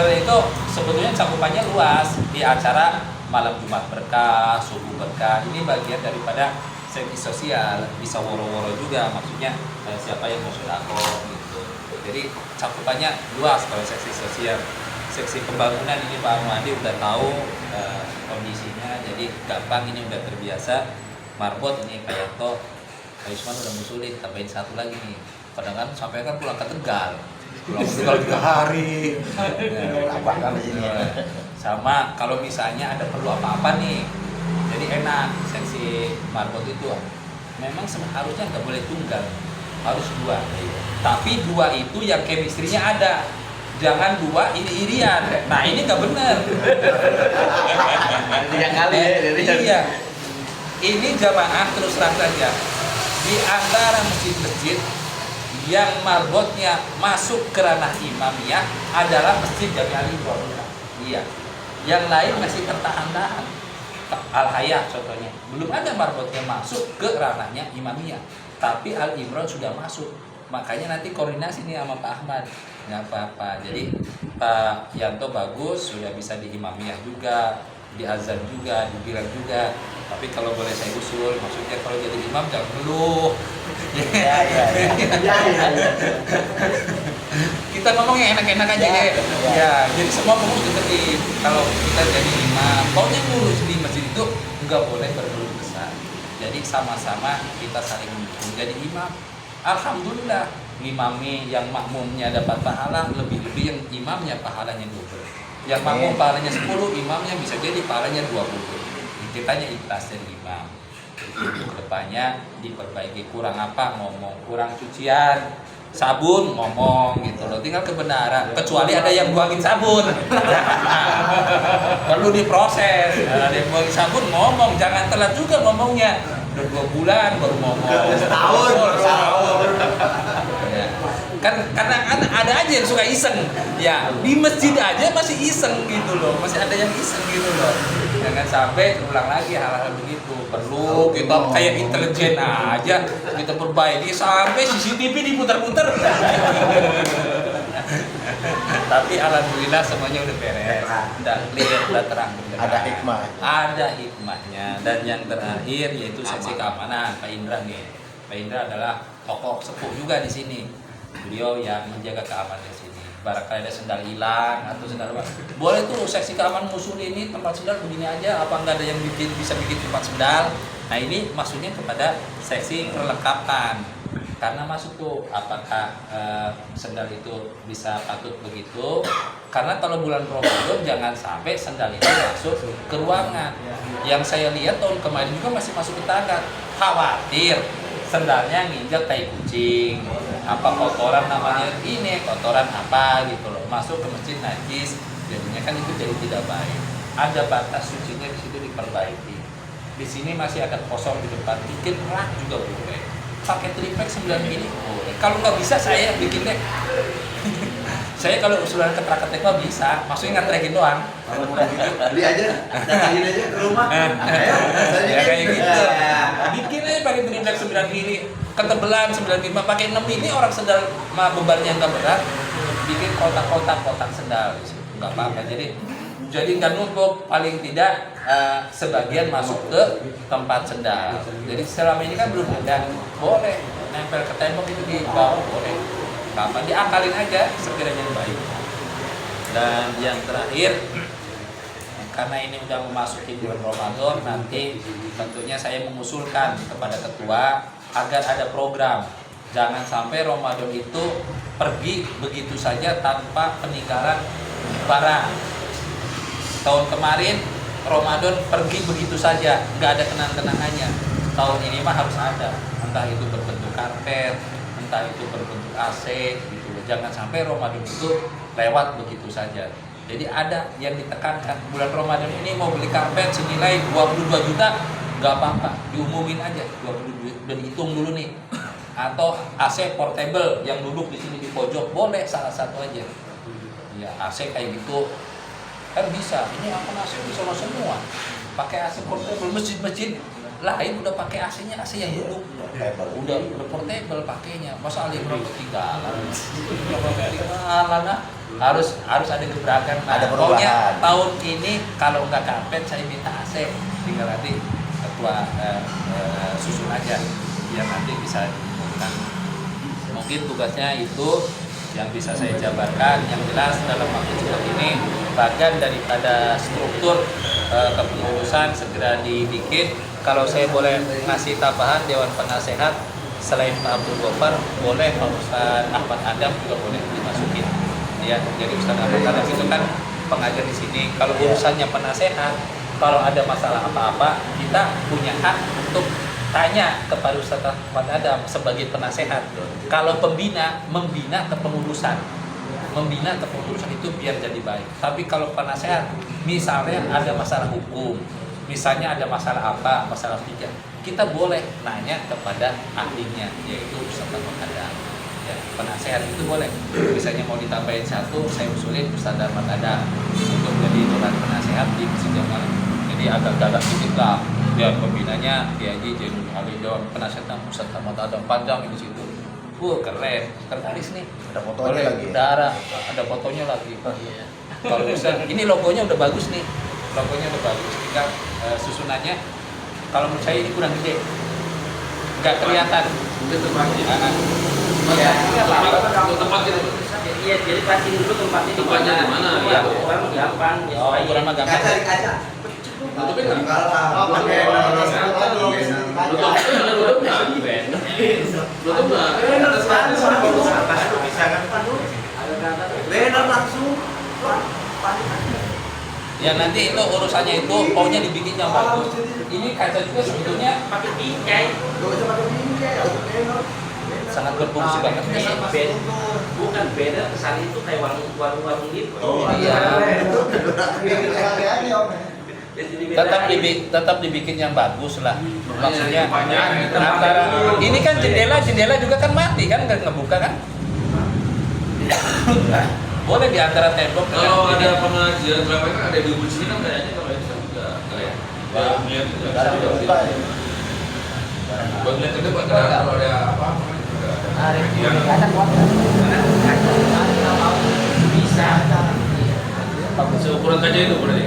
itu sebetulnya cakupannya luas. Di acara malam Jumat berkah, subuh berkah, ini bagian daripada seksi sosial. Bisa woro-woro juga, maksudnya siapa yang mau sedekah gitu. Jadi cakupannya luas kalau seksi sosial. Seksi pembangunan ini Pak Muhadi udah tahu kondisinya, jadi gampang, ini udah terbiasa. Marbot ini Pak Yanto, Pak Yusman udah ngusulin, tambahin satu lagi nih. Kadang kan sampai kan pulang ke Tegal, pulang ke Tegal 3 hari. Apakah di sini? Sama kalau misalnya ada perlu apa-apa nih, jadi enak seksi marbot itu. Memang harusnya nggak boleh tunggal, harus 2. Tapi 2 itu yang chemistry-nya ada. Jangan 2 ini irian. Nah ini nggak bener. Iya. Ini jamaah terus terang saja. Di antara masjid-masjid yang marbotnya masuk ke ranah imamiyah adalah Masjid Jami Al Imron. Iya. Yang lain masih tertahan-tahan. Al-Hayah contohnya. Belum ada marbotnya masuk ke ranahnya imamiyah. Tapi Al Imron sudah masuk. Makanya nanti koordinasi nih sama Pak Ahmad. Nggak apa-apa. Jadi Pak Yanto bagus, sudah bisa di imamiyah juga, di azan juga, dibilang juga. Tapi kalau boleh saya usul, maksudnya kalau jadi imam jangan dulu. Ya. Kita ngomongnya enak-enak aja ya. Ya, jadi semua pengurus deketin. Kalau kita jadi imam, pokoknya ngurus di masjid itu nggak boleh berkeluh kesah. Jadi sama-sama kita saling menjadi imam. Alhamdulillah, imami yang makmumnya dapat pahala lebih-lebih yang imamnya pahalanya 20. Yang makmum pahalanya 10, imamnya bisa jadi pahalanya 20. Kitanya ikhlas dari imam. Depannya diperbaiki, kurang apa ngomong, kurang cucian sabun ngomong gitu loh, tinggal kebenaran, kecuali ada yang buangin sabun perlu diproses. Ada yang buangin sabun ngomong, jangan telat juga ngomongnya, udah 2 bulan baru ngomong, Setahun. Ya. Kan karena ada aja yang suka iseng ya, di masjid aja masih iseng gitu loh, masih ada yang iseng gitu loh. Jangan sampai terulang lagi hal-hal begitu. Perlu kita kayak intelijen aja, kita perbaiki sampai CCTV diputar-putar. Tapi alhamdulillah semuanya udah beres, udah clear, udah terang. Ada hikmah. Ada hikmahnya. Dan yang terakhir yaitu seksi keamanan, Pak Indra nih. Pak Indra adalah tokoh sepuh juga di sini. Beliau yang menjaga keamanan di sini. Barangkali ada sendal hilang atau sendal apa, boleh tuh seksi keamanan musuh ini tempat sendal begini aja, apa enggak ada yang bisa bikin tempat sendal. Nah ini maksudnya kepada seksi perlengkapan, karena masuk tuh apakah sendal itu bisa patut begitu, karena kalau bulan Ramadan jangan sampai sendal itu masuk ke ruangan. Yang saya lihat tahun kemarin juga masih masuk ke tangga, khawatir sendalnya nginjak tai kucing, apa kotoran namanya ini, kotoran apa gitu loh, masuk ke masjid najis, jadinya kan itu jadi tidak baik. Ada batas sucinya di situ diperbaiki. Di sini masih ada kosong di depan, bikin rak juga boleh. Pakai triplek 9 mili boleh. Kalau nggak bisa saya bikin deh. Saya kalau usulan ketek mah bisa, maksudnya ngetrekin doang. Beli aja, datangin aja ke rumah. Ya kayak gitu. Bikin aja pakai triplek 9 mili, ketebelan 95, pakai 6 mili orang sendal mah bebannya nggak berat. Bikin kotak sendal, nggak apa-apa. Jadi nggak numpuk, paling tidak sebagian masuk ke tempat sendal. Jadi selama ini kan belum ada, boleh nempel ke tembok itu di bawah boleh. Kapan diakalin aja sekiranya yang baik. Dan yang terakhir, karena ini udah memasuki bulan Ramadan, nanti tentunya saya mengusulkan kepada ketua agar ada program. Jangan sampai Ramadan itu pergi begitu saja tanpa peninggalan barang. Tahun kemarin Ramadan pergi begitu saja, nggak ada kenang-kenangannya. Tahun ini mah harus ada, entah itu berbentuk karpet, entah itu berbentuk AC gitu loh. Jangan sampai Ramadan itu lewat begitu saja. Jadi ada yang ditekankan, bulan Ramadan ini mau beli karpet senilai 22 juta, nggak apa-apa, diumumin aja 22, dan hitung dulu nih. Atau AC portable yang duduk di sini di pojok, boleh salah satu aja. Ya AC kayak gitu kan bisa. Ini apa AC bisa semua. Pakai AC portable, masjid-masjid lain udah pakai AC-nya, AC yang duduk. Udah portable pakainya. Masa aliran ketinggalan? Harus ada gebrakan. Nah, Ada pokoknya perubahan. tahun ini kalau nggak karpet saya minta AC. Tinggal nanti ketua susun aja biar nanti bisa diumumkan. Mungkin tugasnya itu yang bisa saya jabarkan. Yang jelas dalam waktu cepat ini bagian daripada struktur kepengurusan segera dibikin. Kalau saya boleh ngasih tambahan, Dewan Penasehat selain Pak Abdul Ghaffar, boleh Pak Ustadz Ahmad Adam juga boleh dimasukin. Ya, jadi Ustadz Ahmad Adam itu kan pengajar di sini. Kalau urusannya penasehat, kalau ada masalah apa-apa, kita punya hak untuk tanya kepada Ustadz Ahmad Adam sebagai penasehat. Kalau pembina, membina kepengurusan. Membina kepengurusan itu biar jadi baik. Tapi kalau penasehat, misalnya ada masalah hukum, misalnya ada masalah apa, masalah fikih, kita boleh nanya kepada ahlinya, yaitu Ustadz Ahmad Adam. Ya, penasehat itu boleh. Misalnya mau ditambahin satu, saya usulin Ustadz Ahmad Adam untuk jadi dewan penasehat di Masjid Jamal. Jadi agak galak sedikit lah. Dia pembinanya Kiai Jainul Ali, dewan penasehat Ustadz Ahmad Adam, panjang di situ. Keren, sekretaris nih. Ada fotonya Boleh, lagi. ada fotonya lagi. Kalau bisa, ini logonya udah bagus nih. Logonya udah bagus. Tinggal susunannya, kalau menurut saya ini kurang gede, nggak kelihatan. Ya, Tempat kita. Iya, jadi pasti dulu tempatnya di Tempatnya di mana? Iya, orang gampang. Ya, Oh, supaya- kurang mah gampang. kaca di kaca. Tutupin nggak? Kalau pakai Tutup nggak? banner langsung. Ya nanti itu urusannya itu pokoknya dibikin yang bagus. Ini kaca juga sebetulnya Pakai bingkai. sangat berfungsi banget. Bukan beda kesan itu kayak warung-warung gitu. Oh, iya. Tetap dibikin yang bagus lah. Maksudnya antara ini kan jendela juga kan mati kan nggak ngebuka kan? Boleh di antara tembok. Kalau dengan ada pengajian berapa kan ada ibu sini kan kayaknya kalau itu enggak ya. Buat lihat ke depan kalau ada apa? Bisa. Seukuran kaca itu berarti.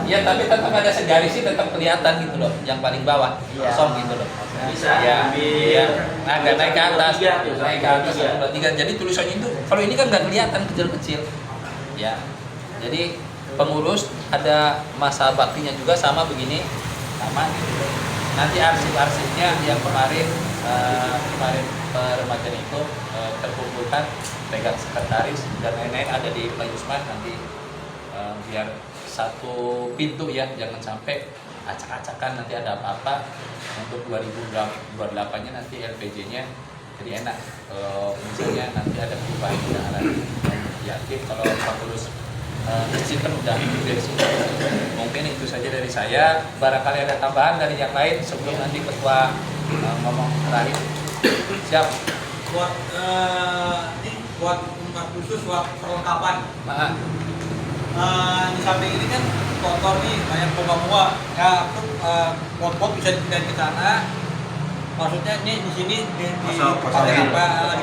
Ya tapi tetap ada segaris sih tetap kelihatan gitu loh, yang paling bawah kosong gitu loh. Bisa. Ya, iya. Agak naik ke atas, Tiga. naik ke atas, tiga. Jadi tulisannya itu kalau ini kan nggak kelihatan kecil-kecil. Ya, jadi pengurus ada masa baktinya juga sama begini, sama gitu. Nanti arsip-arsipnya yang kemarin peremajaan itu terkumpulkan, pegang sekretaris dan lain-lain ada di Playusman nanti biar satu pintu ya, jangan sampai acak-acakan nanti ada apa-apa. Untuk 2028-nya nanti LPG-nya jadi enak. Misalnya nanti ada perubahan kendaraan, yakin kalau pengurus kecil kan udah dari sini. Mungkin itu saja dari saya. Barangkali ada tambahan dari yang lain sebelum nanti ketua ngomong terakhir. Siap. Buat umat khusus buat perlengkapan. Maaf. Di samping ini kan kotor nih, banyak bunga-bunga. Ya, pot-pot bisa dipindahin ke sana. Maksudnya ini di sini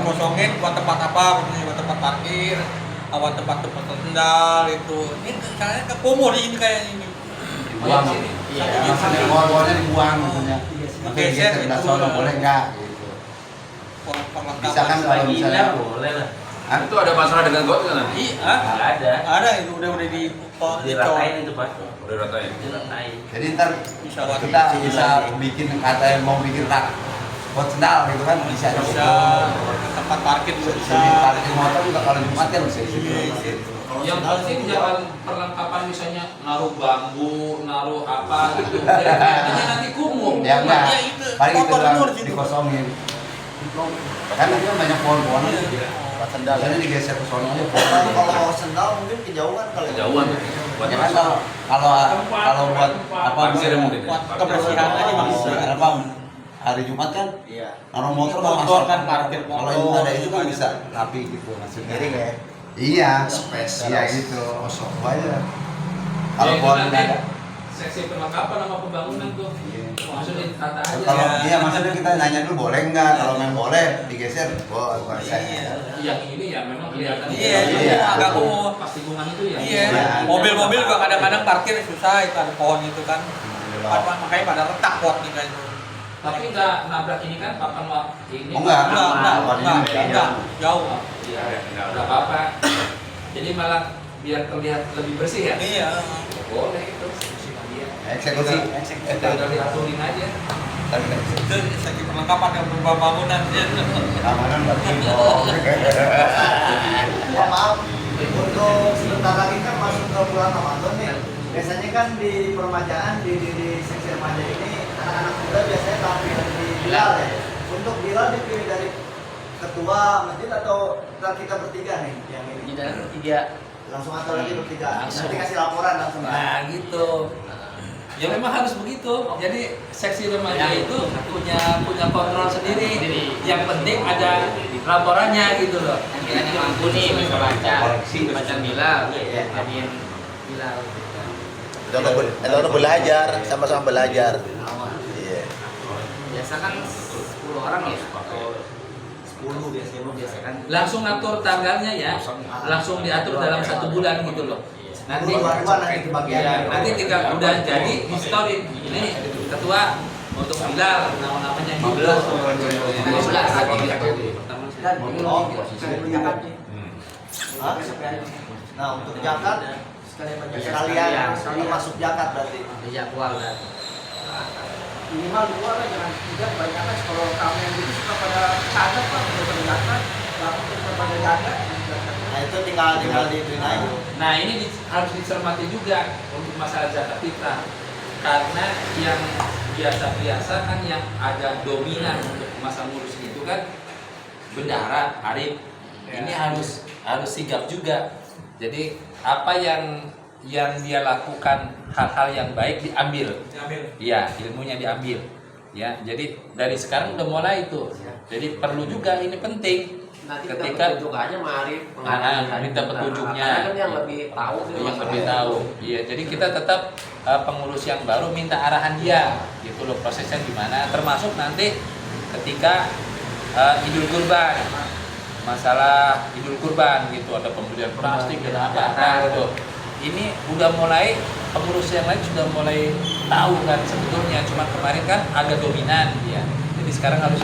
dikosongin buat tempat apa? Maksudnya buat tempat parkir, buat tempat-tempat sendal itu. Ini kayaknya ke kumuh di sini kayak ini. Dibuang. Iya. Maksudnya bawah-bawahnya dibuang maksudnya. Oke, Geser sebelah itu. sono boleh nggak? Gitu. Perlengkapan. Bisa kan kalau misalnya boleh lah. Itu ada masalah dengan got kan nanti? Iya, Nggak ada. ada itu udah Diratain itu Pak. Udah ratain. Diratain. Jadi ntar Bisa kita bisa bikin kata mau bikin rak buat sendal gitu kan bisa di situ. tempat parkir juga bisa. Jadi parkir motor juga kalau Jumat kan bisa di situ. Yang penting jangan perlengkapan misalnya naruh bambu, naruh apa gitu. Jadi nanti kumuh. Ya enggak. Iya, itu. Paling itu Kotor doang semua di situ. dikosongin. Kan itu banyak pohon-pohon. Buat sendal. Jadi digeser ke sono aja. Kalau sendal mungkin kejauhan kali. Kejauhan. Buat Ya kan masuk. kalau buat apa Parkir mungkin. Buat kebersihan aja maksudnya. apa hari Jumat kan Iya. naruh motor Motor kan parkir kalau motor. itu ada itu kan bisa rapi gitu maksudnya. Jadi kayak Iya, space. Iya gitu. Kosong aja. Kalau Ya, itu pohon nanti ada. seksi perlengkapan sama pembangunan tuh. Maksudnya kata aja. Kalau Ya. iya maksudnya kita nanya dulu boleh nggak? Kalau memang boleh digeser, boleh. Iya. Yang ini ya memang kelihatan. Iya, Iya. agak kumuh. Pas tikungan itu ya. Iya. Iya. Mobil-mobil juga kadang-kadang parkir susah itu ada pohon itu kan. Belok. Makanya pada retak pohon itu. Tapi nggak nabrak ini kan papan waktu ini. Oh, enggak. Enggak, jauh. Iya, nggak apa-apa. Jadi malah biar terlihat lebih bersih ya. Iya. Boleh itu. Eksekusi. Tinggal diaturin aja. Itu segi perlengkapan yang berupa bangunan. Keamanan berarti. Oh. maaf untuk sebentar lagi kan masuk ke bulan Ramadan nih. Biasanya kan di peremajaan di seksi remaja ini anak-anak muda biasanya tampil di Bilal ya. Untuk Bilal dipilih dari ketua masjid atau kita bertiga nih yang ini? Tidak tiga. Langsung atau lagi bertiga? Langsung. Nanti kasih laporan langsung. Nah gitu. Ya memang harus begitu. Jadi seksi remaja itu punya kontrol sendiri. Yang penting ada laporannya gitu loh. Nanti ada yang mampu nih bisa baca. Baca Bilal. Jadiin Bilal. Itu belajar, sama-sama belajar. Iya. Biasa kan 10 orang ya. 10 biasa kan. Langsung atur tanggalnya ya. Langsung diatur dalam 1 bulan gitu loh. Nanti nanti kebagian. nanti tinggal udah jadi history. Ini ketua untuk Bilal namanya gitu. 12 lagi. Hah? Nah untuk zakat sekalian masuk zakat berarti. Jadwal kan. Minimal 2 lah, jangan 3 kebanyakan. Kalau kami yang gitu suka pada cadat Pak, pada zakat, lalu pada jaga. Nah itu tinggal diituin aja. Nah ini harus dicermati juga untuk masalah zakat fitrah, karena yang biasa-biasa kan yang agak dominan untuk masa ngurus itu kan bendahara Arif. Ini harus sigap juga. Jadi apa yang dia lakukan, hal-hal yang baik diambil. Iya, ilmunya diambil. Ya, jadi dari sekarang udah mulai itu. Jadi perlu juga, ini penting. Nanti Ketika petunjuk aja Ma'arif minta petunjuknya. Karena kan yang lebih tahu Yang lebih tahu. Iya, jadi kita tetap pengurus yang baru minta arahan dia. Gitu loh, prosesnya gimana. Termasuk nanti ketika Idul Kurban. Masalah Idul Kurban gitu, ada pembelian plastik dan apa gitu. Ini udah mulai, pengurus yang lain sudah mulai tahu kan sebetulnya, cuma kemarin kan agak dominan dia. Jadi sekarang harus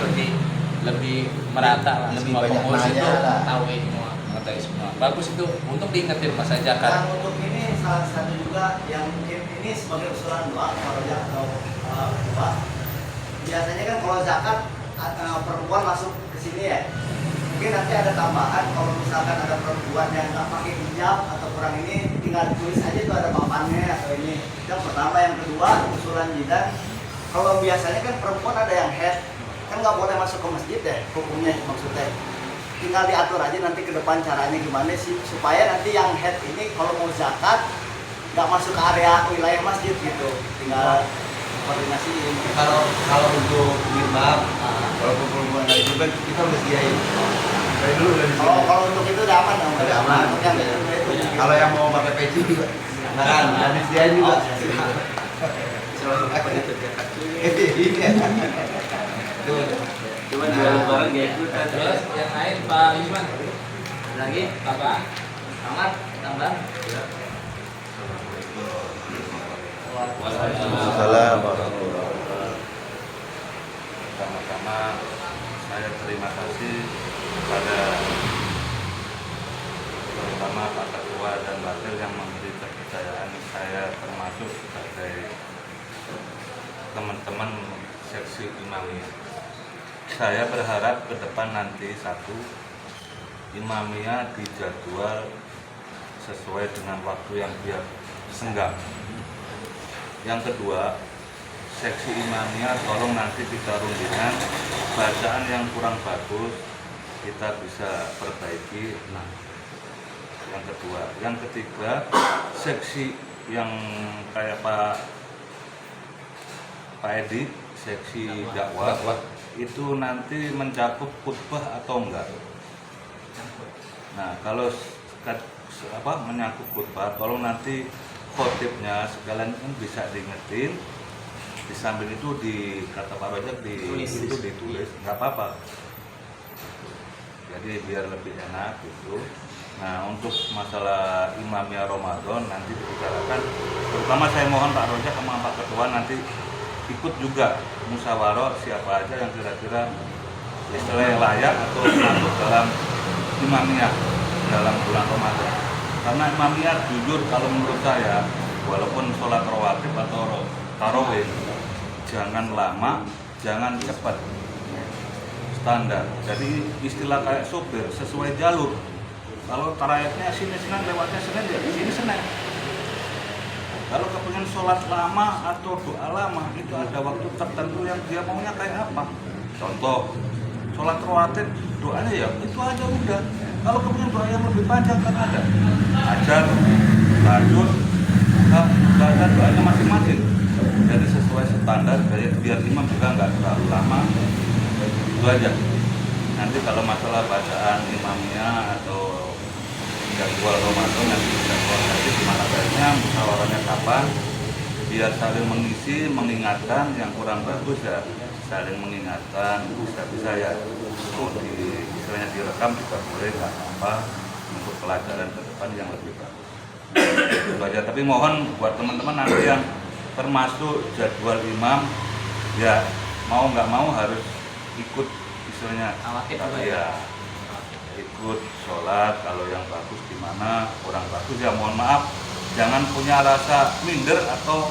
lebih merata lah, Lebih semua banyak pengurus itu nanya lah. tahu semua, mengetahui semua. Bagus itu untuk diingetin masa Nah zakat. untuk ini salah satu juga yang mungkin ini sebagai usulan doa kalau atau doa. Biasanya kan kalau zakat perempuan masuk ke sini ya. Mungkin nanti ada tambahan kalau misalkan ada perempuan yang nggak pakai hijab atau kurang ini tinggal tulis aja tuh ada papannya atau ini. Yang pertama, yang kedua usulan Jidan, kalau biasanya kan perempuan ada yang head kan nggak boleh masuk ke masjid ya hukumnya, maksudnya tinggal diatur aja nanti ke depan caranya gimana sih supaya nanti yang head ini kalau mau zakat nggak masuk ke area wilayah masjid gitu, tinggal koordinasiin. Kalau untuk imam, kalau perempuan dari juga kita udah sediain. Dari dulu udah disediain. Kalau untuk itu udah aman dong. Udah aman. Untuk yang itu. Kalau yang mau pakai peci juga, nah kan, udah disediain juga. Cuma jualan barang gak ikutan. Terus yang lain Pak Iman Lagi, apa? Ahmad, tambah. Waalaikumsalam warahmatullahi wabarakatuh. Pertama-tama saya terima kasih kepada terutama Pak Ketua dan Wakil yang memberi kepercayaan saya termasuk sebagai teman-teman seksi Imamiyah. Saya berharap ke depan nanti satu, Imamiyah dijadwal sesuai dengan waktu yang dia senggang. Yang kedua, seksi Imamiyah tolong nanti kita rundingan bacaan yang kurang bagus kita bisa perbaiki. Nah, yang kedua, yang ketiga, seksi yang kayak Pak Edi, seksi dakwah itu nanti mencakup khutbah atau enggak? Nah, kalau menyangkut khutbah, tolong nanti khotibnya sekalian kan bisa diingetin. Di samping itu di kata Pak Rojak itu ditulis, nggak apa-apa. Jadi biar lebih enak gitu. Nah, untuk masalah Imamiyah Ramadan nanti dibicarakan. Terutama saya mohon Pak Rojak sama Pak Ketua nanti ikut juga musyawarah siapa aja yang kira-kira istilahnya layak atau masuk dalam Imamiyah dalam bulan Ramadan. Karena Imamiyah jujur kalau menurut saya, walaupun sholat rawatib atau tarawih, jangan lama, jangan cepat, standar. Jadi istilah kayak sopir sesuai jalur. Kalau tarawihnya sini Senin, lewatnya Senin ya sini Senin. Kalau kepengen sholat lama atau doa lama itu ada waktu tertentu yang dia maunya kayak apa. Contoh, sholat rawatib doanya ya itu aja udah. Kalau kepengen doa yang lebih panjang kan ada. Ajar, lanjut, baca doanya masing-masing. Jadi sesuai standar biar imam juga nggak terlalu lama. Itu aja. Nanti kalau masalah bacaan imamnya atau jadwal Ramadan nanti kita koordinasi gimana baiknya, musyawarahnya kapan, biar saling mengisi, mengingatkan. Yang kurang bagus ya saling mengingatkan, bisa ya istilahnya direkam juga boleh, nggak apa-apa, untuk pelajaran ke depan yang lebih bagus. Itu aja. Tapi mohon buat teman-teman nanti yang termasuk jadwal imam ya mau nggak mau harus ikut istilahnya ya ikut sholat. Kalau yang bagus gimana, kurang bagus ya mohon maaf, jangan punya rasa minder atau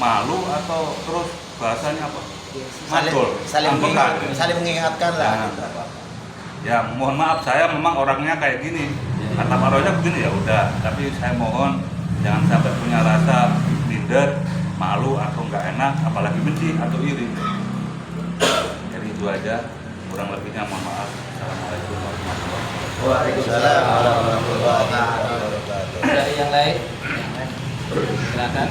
malu atau terus bahasanya apa saling mengingatkan lah. Ya mohon maaf, saya memang orangnya kayak gini. kata Pak Roja begini ya udah, tapi saya mohon jangan sampai punya rasa minder, malu atau nggak enak, apalagi benci atau iri. Jadi itu aja, kurang lebihnya mohon maaf. Assalamualaikum warahmatullahi wabarakatuh. Waalaikumsalam warahmatullahi wabarakatuh. Dari yang lain, silakan.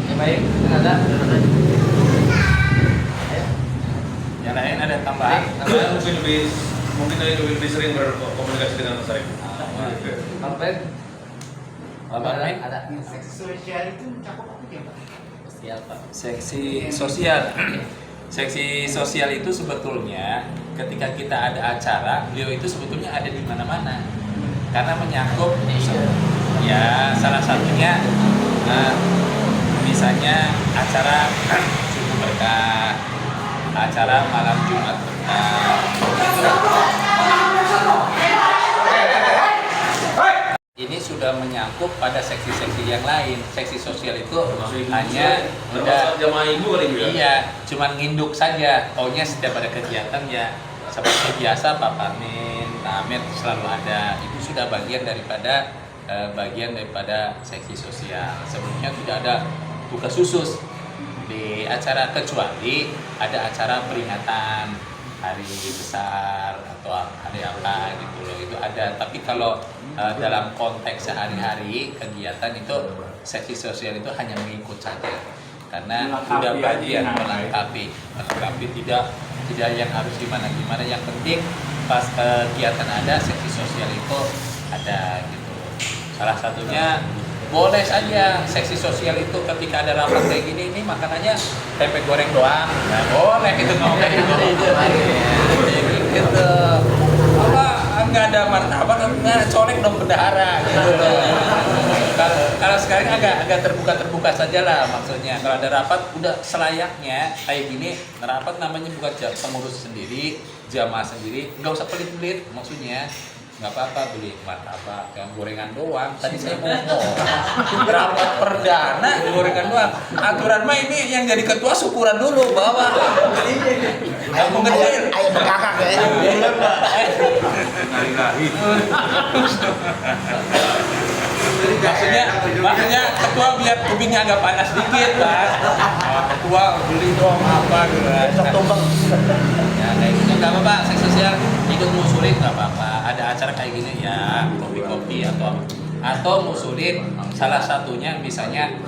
Ya baik, ada. Yang lain ada tambahan? Mungkin lebih sering berkomunikasi dengan Mas Arif. Bang Fred, Bapak lain? ada. Sosial itu mencakup apa ya, Pak? Sosial Pak. Seksi sosial. Seksi sosial itu sebetulnya ketika kita ada acara, beliau itu sebetulnya ada di mana-mana. Karena menyangkut ya salah satunya misalnya acara subuh berkah, acara malam Jumat berkah. Ini sudah menyangkut pada seksi-seksi yang lain. Seksi sosial itu hanya udah jamaah ibu kali ya? iya, cuman nginduk saja. Pokoknya setiap ada kegiatan ya seperti biasa Pak Parmin, Pak Ahmed selalu ada. Itu sudah bagian daripada seksi sosial. Sebelumnya tidak ada tugas khusus di acara kecuali ada acara peringatan hari besar atau hari apa gitu loh, itu ada. Tapi kalau dalam konteks sehari-hari kegiatan itu seksi sosial itu hanya mengikut saja karena sudah bagian melengkapi tidak yang harus gimana, yang penting pas kegiatan ada seksi sosial itu ada gitu. Salah satunya boleh saja seksi sosial itu ketika ada rapat kayak gini, ini makanannya tempe goreng doang, nah boleh itu ngomong kayak gitu. Gitu. Apa nggak ada martabak, nggak colek dong bendahara gitu. Kalau sekarang agak terbuka saja lah maksudnya. Kalau ada rapat udah selayaknya kayak gini, rapat namanya bukan pengurus sendiri, jamaah sendiri, nggak usah pelit-pelit maksudnya. Nggak apa-apa beli martabak, yang gorengan doang. Tadi saya ngomong rapat perdana gorengan doang. Aturan mah ini yang jadi ketua syukuran dulu bawa. Kamu ngecil. Ayo berkakak ya. Maksudnya ketua biar kupingnya agak panas dikit kan. Ketua beli dong apa gitu. Ya kayak gitu nggak apa-apa, seksi sosial ikut ngusulin nggak apa-apa. Ada acara kayak gini ya kopi-kopi atau ngusulin salah satunya misalnya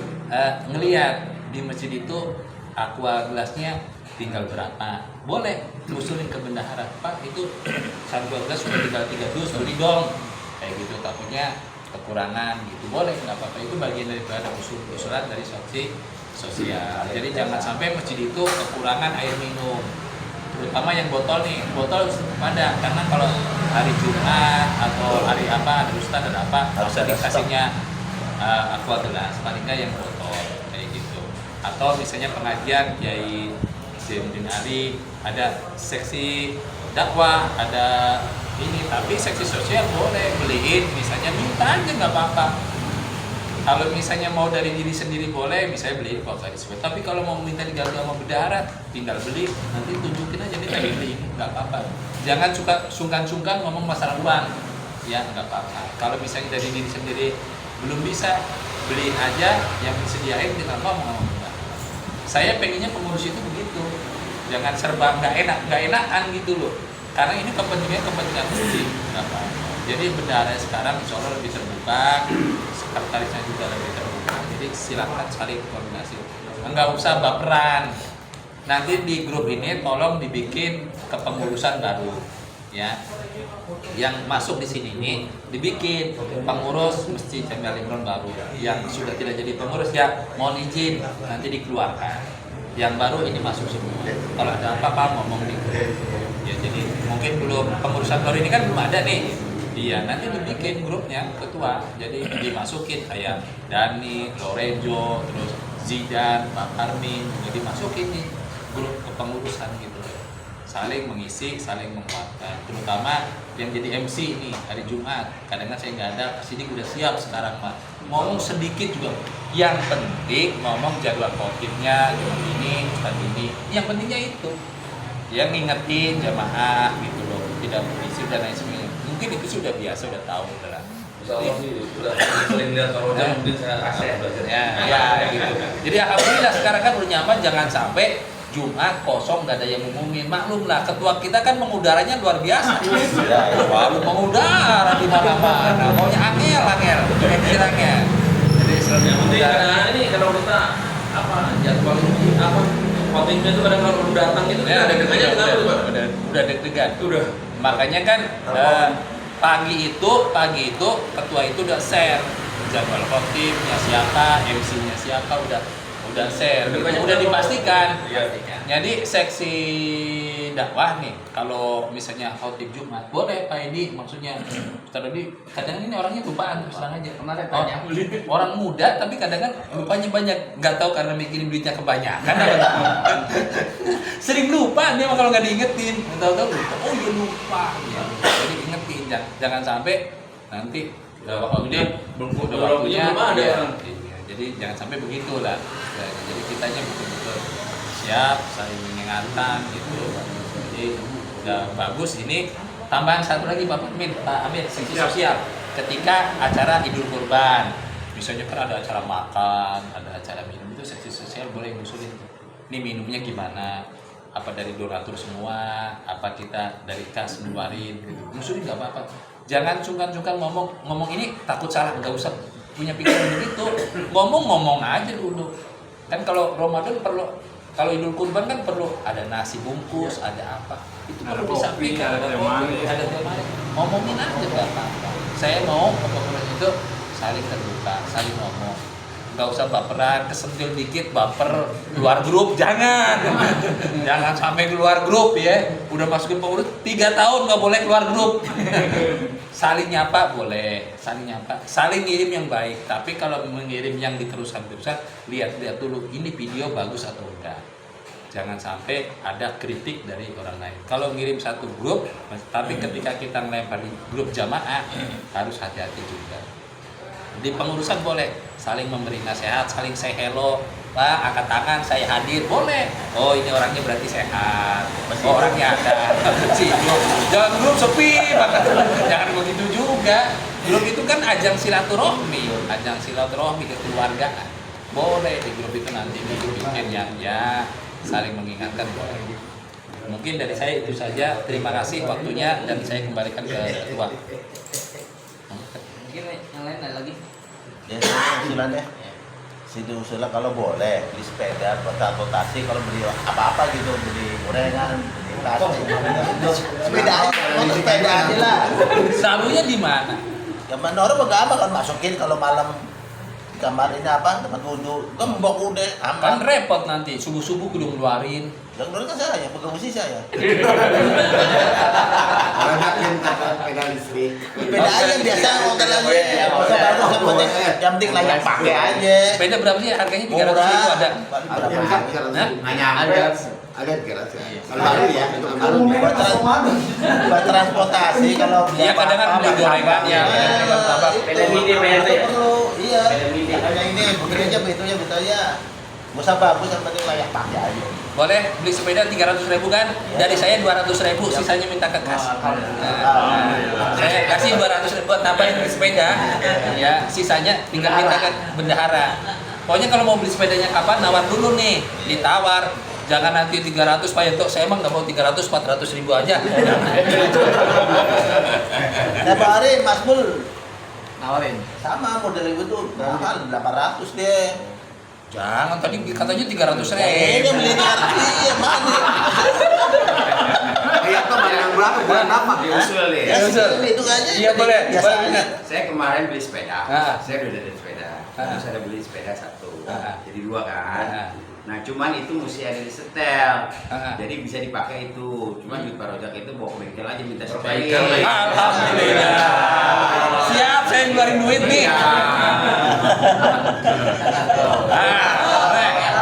ngelihat di masjid itu aqua gelasnya tinggal berapa, boleh ngusulin ke bendahara, Pak itu aqua gelas sudah tinggal 3 dus beli dong kayak gitu, takutnya kekurangan gitu, boleh nggak apa-apa. Itu bagian daripada usulan dari seksi sosial. Jadi jangan sampai masjid itu kekurangan air minum, terutama yang botol nih, botol ada karena kalau hari Jumat atau hari apa ada ustaz ada apa harus dikasihnya aqua gelas, paling nggak yang botol kayak gitu. Atau misalnya pengajian Kiai Zainuddin Ali ada seksi dakwah, ada ini, tapi seksi sosial boleh beliin, misalnya minta aja nggak apa-apa. Kalau misalnya mau dari diri sendiri boleh, misalnya beliin kok tadi. Tapi kalau mau minta diganti sama bendahara, tinggal beli, nanti tunjukin aja nih tadi beli ini, nggak apa-apa. Jangan suka sungkan-sungkan ngomong masalah uang, ya nggak apa-apa. Kalau misalnya dari diri sendiri belum bisa, beliin aja yang disediain, tinggal ngomong sama bendahara. Saya pengennya pengurus itu begitu, jangan serba nggak enakan gitu loh. Karena ini kepentingan publik, nggak apa-apa. Jadi bendahara sekarang insya Allah lebih terbuka, sekretarisnya juga lebih terbuka. Jadi silakan saling koordinasi. Enggak usah baperan. Nanti di grup ini tolong dibikin kepengurusan baru, ya. Yang masuk di sini nih dibikin pengurus Masjid Jami Al Imron baru. Yang sudah tidak jadi pengurus ya mohon izin nanti dikeluarkan. Yang baru ini masuk semua. Kalau ada apa-apa ngomong di grup. Ya jadi mungkin belum pengurusan baru ini kan belum ada nih. Iya, nanti dibikin grupnya ketua, jadi dimasukin kayak Dani, Lorenzo, terus Zidan, Pak Armin, jadi dimasukin nih grup kepengurusan gitu, saling mengisi, saling menguatkan, terutama yang jadi MC ini hari Jumat, kadang-kadang saya nggak ada, kesini udah siap sekarang Pak, ngomong sedikit juga, yang penting ngomong jadwal khotibnya, jam ini, Ustaz ini, yang pentingnya itu, yang ngingetin jamaah gitu loh, tidak berisi dan lain sebagainya. mungkin itu sudah biasa, sudah tahu lah. Insyaallah sih sudah sering lihat kalau mungkin saya akan belajar. Ya gitu. Jadi alhamdulillah sekarang kan udah nyaman, jangan sampai Jumat kosong nggak ada yang ngumumin. Maklum lah, ketua kita kan mengudaranya luar biasa. Selalu mengudara di mana-mana. Maunya angel pikirannya. Jadi selalu Yang penting mengudara. kadang ini kalau kita jadwal ini votingnya itu kadang kalau datang itu Ya, ada deg-degannya kenapa tuh Pak? udah deg-degan. Udah. Makanya kan pagi itu ketua itu udah share jadwal khotibnya siapa, MC-nya siapa, udah share, udah dipastikan. Iya. Jadi seksi dakwah nih, kalau misalnya khotib Jumat boleh Pak Edi, maksudnya Ustaz Edi, kadang ini orangnya lupaan, terus terang aja. Kemarin tanya. Orang muda tapi kadang kan lupanya banyak, nggak tahu karena mikirin duitnya kebanyakan. Sering lupa dia mah kalau nggak diingetin, tahu-tahu lupa. Oh iya lupa, ya. Jadi ingetin, jangan sampai nanti waktunya udah waktunya. belum ada Ya, orang. iya. Jadi jangan sampai begitulah. Ya, jadi kitanya betul-betul siap, saling mengingatkan gitu. Jadi udah bagus. Ini tambahan satu lagi Pak Amir, sisi sosial. Ketika acara Idul Kurban, misalnya kan ada acara makan, ada acara minum, itu seksi sosial boleh ngusulin. Ini minumnya gimana? Apa dari donatur semua? Apa kita dari kas ngeluarin? Gitu. Ngusulin nggak apa-apa. Jangan sungkan-sungkan ngomong ini takut salah, nggak usah punya pikiran begitu. Ngomong aja dulu. Kan kalau Ramadan perlu, kalau Idul Kurban kan perlu ada nasi bungkus, ada apa? Itu Ada perlu kopi, disampaikan, ada teh manis. ada teh manis. Ngomongin aja nggak apa-apa. Saya mau pokoknya itu saling terbuka, saling ngomong. Nggak usah baperan, kesentil dikit baper keluar grup, jangan. Jangan sampai keluar grup ya. Udah masukin pengurus 3 tahun nggak boleh keluar grup. Saling nyapa boleh, saling ngirim yang baik. Tapi kalau mengirim yang diteruskan, lihat dulu ini video bagus atau enggak. Jangan sampai ada kritik dari orang lain. Kalau ngirim satu grup, tapi ketika kita ngelempar di grup jamaah harus hati-hati juga. Di pengurusan boleh saling memberi nasihat, saling say hello, Pak, angkat tangan, saya hadir, boleh. Oh ini orangnya berarti sehat. Oh orangnya ada. Jangan grup sepi, jangan begitu juga. Grup itu kan ajang silaturahmi kekeluargaan. Boleh di grup itu nanti dibikin yang ya saling mengingatkan boleh. Mungkin dari saya itu saja. Terima kasih waktunya dan saya kembalikan ke ketua. Mungkin yang lain ada lagi. Ya, usulan ya. Situ usulan kalau boleh beli sepeda buat transportasi, kalau beli apa-apa gitu, beli gorengan, beli tas. Sepeda aja, motor sepeda aja lah. Salunya di mana? Ya mana orang mah gampang kan masukin kalau malam di kamar ini apa tempat wudhu, kan bawa udah Kan aman. repot nanti subuh-subuh kudu ngeluarin. Yang dulu kan saya, pegang besi saya. Banyakin pedal listrik. Sepeda aja biasa motor aja. Nggak usah bagus, yang penting yang penting layak pakai aja. Sepeda berapa sih harganya? 300.000 ada. Ada 300 ya. Kalau baru ya, untuk baru Buat transportasi kalau Iya kadang kan beli gorengannya, kadang apa? Sepeda mini PRT ya? Perlu, iya. Sepeda mini. Hanya ini begini aja, begitu aja. Nggak usah bagus, yang penting layak pakai aja. Boleh beli sepeda 300.000 kan? Dari saya 200.000, sisanya minta ke kas. Saya kasih 200.000 buat tambahin beli sepeda. Ya, sisanya tinggal minta ke bendahara. Pokoknya kalau mau beli sepedanya kapan, nawar dulu nih, ditawar. Jangan nanti 300 Pak Yanto, saya emang nggak mau 300, 400.000 aja. Nah, Pak Ari, Mas Bul, Nawarin. sama model itu tuh mahal 800 deh. Jangan, tadi katanya 300.000. Ini beli 300, iya mana? Kayak tuh yang berapa bulan apa? Diusul Ya, ya. usul. itu aja. Iya, boleh. Biasa Boleh. aja. Saya kemarin beli sepeda. Ah. Saya udah ada sepeda. Ah. Terus ada beli sepeda satu. Ah. Jadi 2 kan. Ah. Nah, cuman itu mesti ada di setel. Ah. Jadi bisa dipakai itu. Cuman duit Pak Rojak itu bawa ke bengkel aja minta Perbaikan setelin. lagi. Alhamdulillah. Siap, saya ngeluarin duit nih.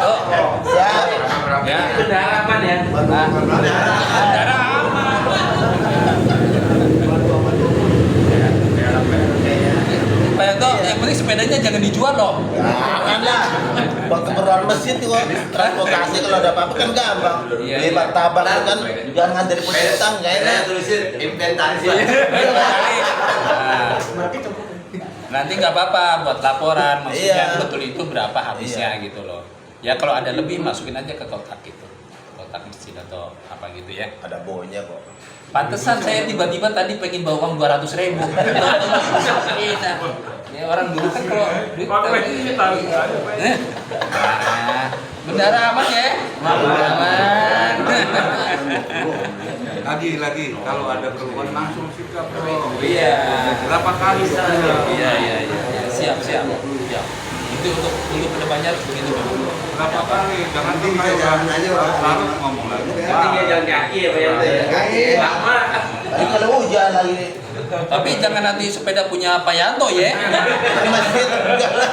Tuh. Siap. Ya. Itu udah aman ya. Darah aman. Pak Yanto, yang penting sepedanya jangan dijual loh. Aman lah. Buat keperluan masjid tuh kok. Transportasi kalau ada apa-apa kan gampang. Iya, Beli martabak tuh kan jangan dari pemerintah enggak enak. tulisin inventaris. Nah, nanti nggak apa-apa buat laporan, maksudnya Iya. betul itu berapa habisnya gitu loh. Ya kalau ada lebih masukin aja ke kotak itu, kotak masjid atau apa gitu ya. Ada bonya kok. Pantesan saya tiba-tiba tadi pengen bawa uang 200.000. Ya orang dulu kan kalau duit nah, benar aman ya? Aman. Lagi kalau ada keluhan langsung sikap bro. Iya. Berapa kali? Iya. Siap. Ya. Itu untuk dulu kedepannya harus begitu memang. Berapa kali? Jangan Nanti bisa jalan aja, Pak. Lalu ngomong lagi. Nanti dia jalan kaki ya Pak ya. Lama. Tapi kalau hujan lagi Tapi jangan nanti sepeda punya Pak Yanto ya. di masjid enggak lah.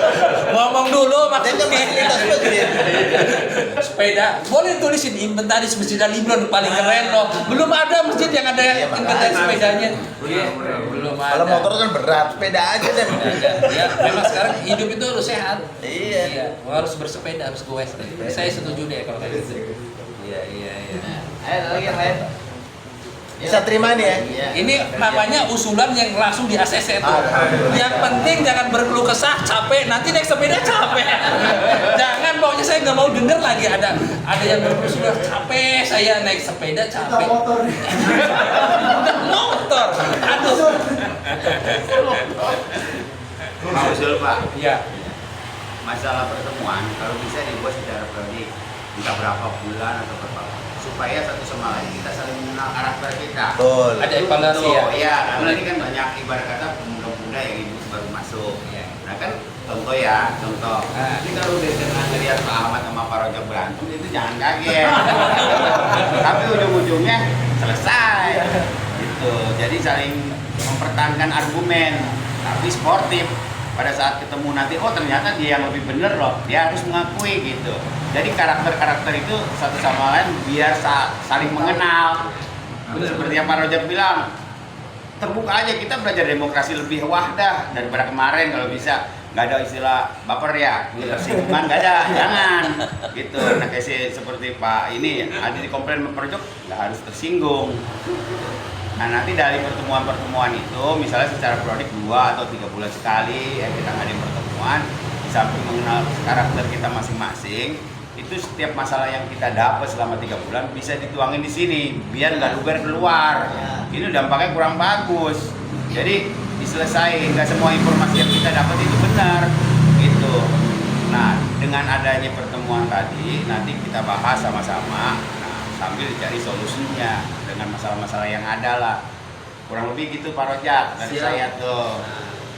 Ngomong dulu Kan maksudnya. fasilitas masjid. Sepeda boleh tulisin inventaris Masjid Al Imron paling keren loh. Belum ada masjid yang ada inventaris sepedanya. Iya, belum ada. Kalau motor kan berat, sepeda aja deh. Ya, memang sekarang hidup itu harus sehat. Iya. Harus bersepeda, harus goes. Saya setuju deh kalau kayak gitu. Iya. Ayo lagi yang lain. Bisa terima nih ya. Ini namanya usulan yang langsung di ACC tuh. Yang penting jangan berkeluh kesah, capek, nanti naik sepeda capek. Jangan, pokoknya saya nggak mau denger lagi ada yang berusulan capek, saya naik sepeda capek. Motor. Aduh. Mau usul Pak, Iya. masalah pertemuan kalau bisa dibuat secara periodik, entah berapa bulan atau berapa, supaya satu sama lain kita saling mengenal karakter kita. Betul. Ada evaluasi ya. Iya, karena ini kan banyak ibarat kata pemuda-pemuda yang ibu baru masuk. Iya. Nah kan contoh, ini kalau udah dengan ngeliat Pak Ahmad sama Pak Rojak berantem itu jangan kaget. Tapi ujung-ujungnya selesai. Gitu. Jadi saling mempertahankan argumen, tapi sportif. Pada saat ketemu nanti, oh ternyata dia yang lebih bener loh, dia harus mengakui gitu. Jadi karakter-karakter itu satu sama lain biar saling mengenal. Seperti yang Pak Rojak bilang, terbuka aja, kita belajar demokrasi lebih wahdah daripada kemarin kalau bisa. Nggak ada istilah baper ya, tersinggungan nggak ada, jangan gitu. Nah kayak seperti Pak ini, ada di komplain Pak Rojak, nggak harus tersinggung. Nah nanti dari pertemuan-pertemuan itu, misalnya secara periodik 2 atau 3 bulan sekali ya kita ngadain pertemuan, di samping mengenal karakter kita masing-masing, itu setiap masalah yang kita dapat selama 3 bulan bisa dituangin di sini, biar nggak luber keluar. Ini dampaknya kurang bagus. Jadi diselesaikan, nggak semua informasi yang kita dapat itu benar, gitu. Nah dengan adanya pertemuan tadi, nanti kita bahas sama-sama. Sambil dicari solusinya dengan masalah-masalah yang ada lah. Kurang lebih gitu Pak Rojak dari Siap. saya tuh.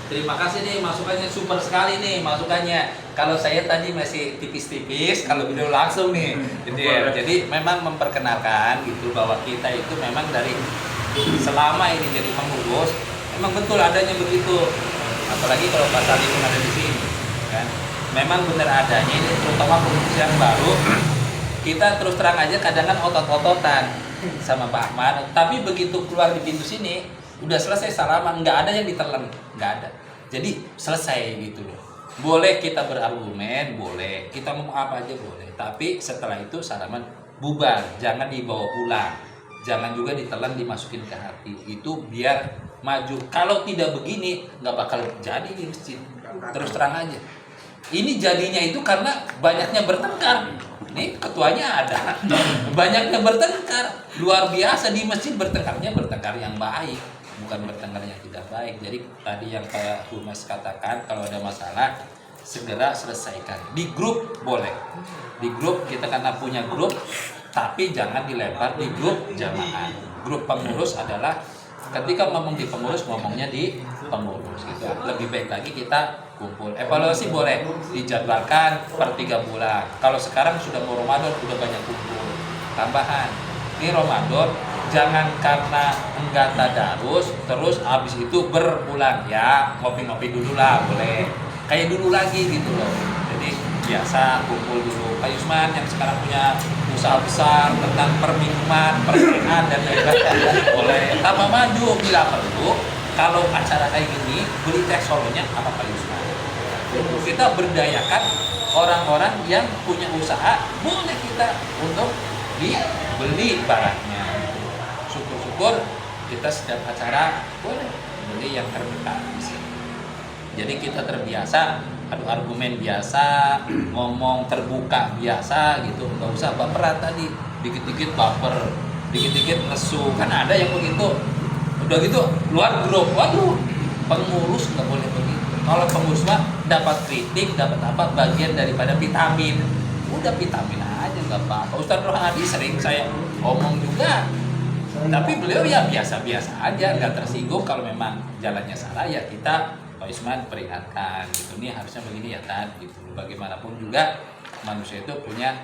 Terima kasih nih masukannya, super sekali nih masukannya. Kalau saya tadi masih tipis-tipis, kalau video langsung nih, gitu ya. Jadi memang memperkenalkan gitu bahwa kita itu memang dari selama ini jadi pengurus, memang betul adanya begitu. Apalagi kalau Pak Salim ada di sini, kan? Memang benar adanya ini, terutama pengurus yang baru. Kita terus terang aja kadang kan otot-ototan sama Pak Ahmad, tapi begitu keluar di pintu sini udah selesai salaman, nggak ada yang ditelan, nggak ada. Jadi selesai gitu loh. Boleh kita berargumen, boleh kita ngomong apa aja boleh, tapi setelah itu salaman bubar, jangan dibawa pulang, jangan juga ditelan dimasukin ke hati. Itu biar maju. Kalau tidak begini nggak bakal jadi di masjid. Terus terang aja. Ini jadinya itu karena banyaknya bertengkar. Nih ketuanya ada, banyaknya bertengkar, luar biasa di masjid bertengkarnya bertengkar yang baik, bukan bertengkar yang tidak baik. Jadi tadi yang Pak Humas katakan kalau ada masalah segera selesaikan. Di grup boleh, di grup kita karena punya grup, tapi jangan dilempar di grup jamaah. Grup pengurus adalah ketika ngomong di pengurus ngomongnya di pengurus gitu. Lebih baik lagi kita kumpul. Evaluasi boleh dijadwalkan per 3 bulan. Kalau sekarang sudah mau Ramadan udah banyak kumpul. Tambahan, ini Ramadan jangan karena enggak tadarus terus habis itu berpulang ya, ngopi-ngopi dulu lah boleh. Kayak dulu lagi gitu loh. Jadi biasa kumpul dulu. Pak Yusman yang sekarang punya usaha besar tentang perminuman, perminaan dan lain-lain boleh. Tambah maju bila perlu. Kalau acara kayak gini beli teh solonya apa Pak Yusman? Kita berdayakan orang-orang yang punya usaha boleh kita untuk dibeli barangnya. Syukur-syukur kita setiap acara boleh beli yang terdekat di sini. Jadi kita terbiasa adu argumen biasa, ngomong terbuka biasa gitu, nggak usah baperan tadi, dikit-dikit baper, dikit-dikit nesu, kan ada yang begitu. Udah gitu keluar grup, waduh, pengurus nggak boleh begitu. Kalau pengurus mah dapat kritik, dapat apa, bagian daripada vitamin. Udah vitamin aja nggak apa-apa. Ustadz Rohadi sering saya omong juga, tapi beliau ya biasa-biasa aja, nggak tersinggung. Kalau memang jalannya salah ya kita Pak Isman peringatkan gitu, nih harusnya begini ya Tan gitu. Bagaimanapun juga manusia itu punya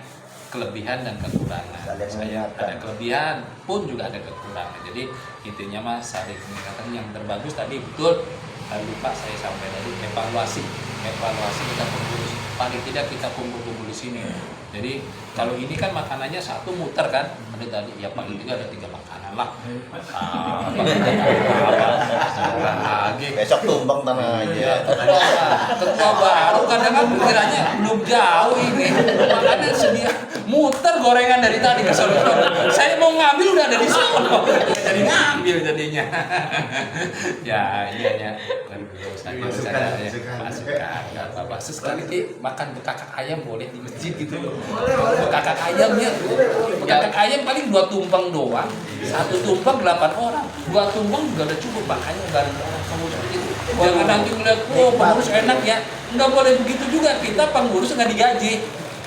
kelebihan dan kekurangan. Saya ada kelebihan pun juga ada kekurangan. Jadi intinya mah saling mengingatkan. Yang terbagus tadi betul, lupa saya sampaikan tadi, evaluasi kita pengurus. Paling tidak kita kumpul-kumpul di sini. Jadi kalau ini kan makanannya satu muter kan, ada tadi ya paling tidak ada 3 makanan lah. Lagi Besok tumbang tanah aja. ketua baru kadang-kadang pikirannya belum jauh ini, makanya sedia muter gorengan dari tadi ke sono. Saya mau ngambil udah ada di sono, jadi ngambil jadinya. Ya iya. Masukan nggak apa-apa. Sesekali makan bekakak ayam boleh di masjid gitu. Bekakak ayamnya, bekakak ayam paling 2 tumpeng doang. 1 tumpeng 8 orang, 2 tumpeng juga udah cukup. Makanya bareng orang pengurus begitu. Jangan nanti ngeliat, pengurus enak ya. Nggak boleh begitu juga. Kita pengurus nggak digaji.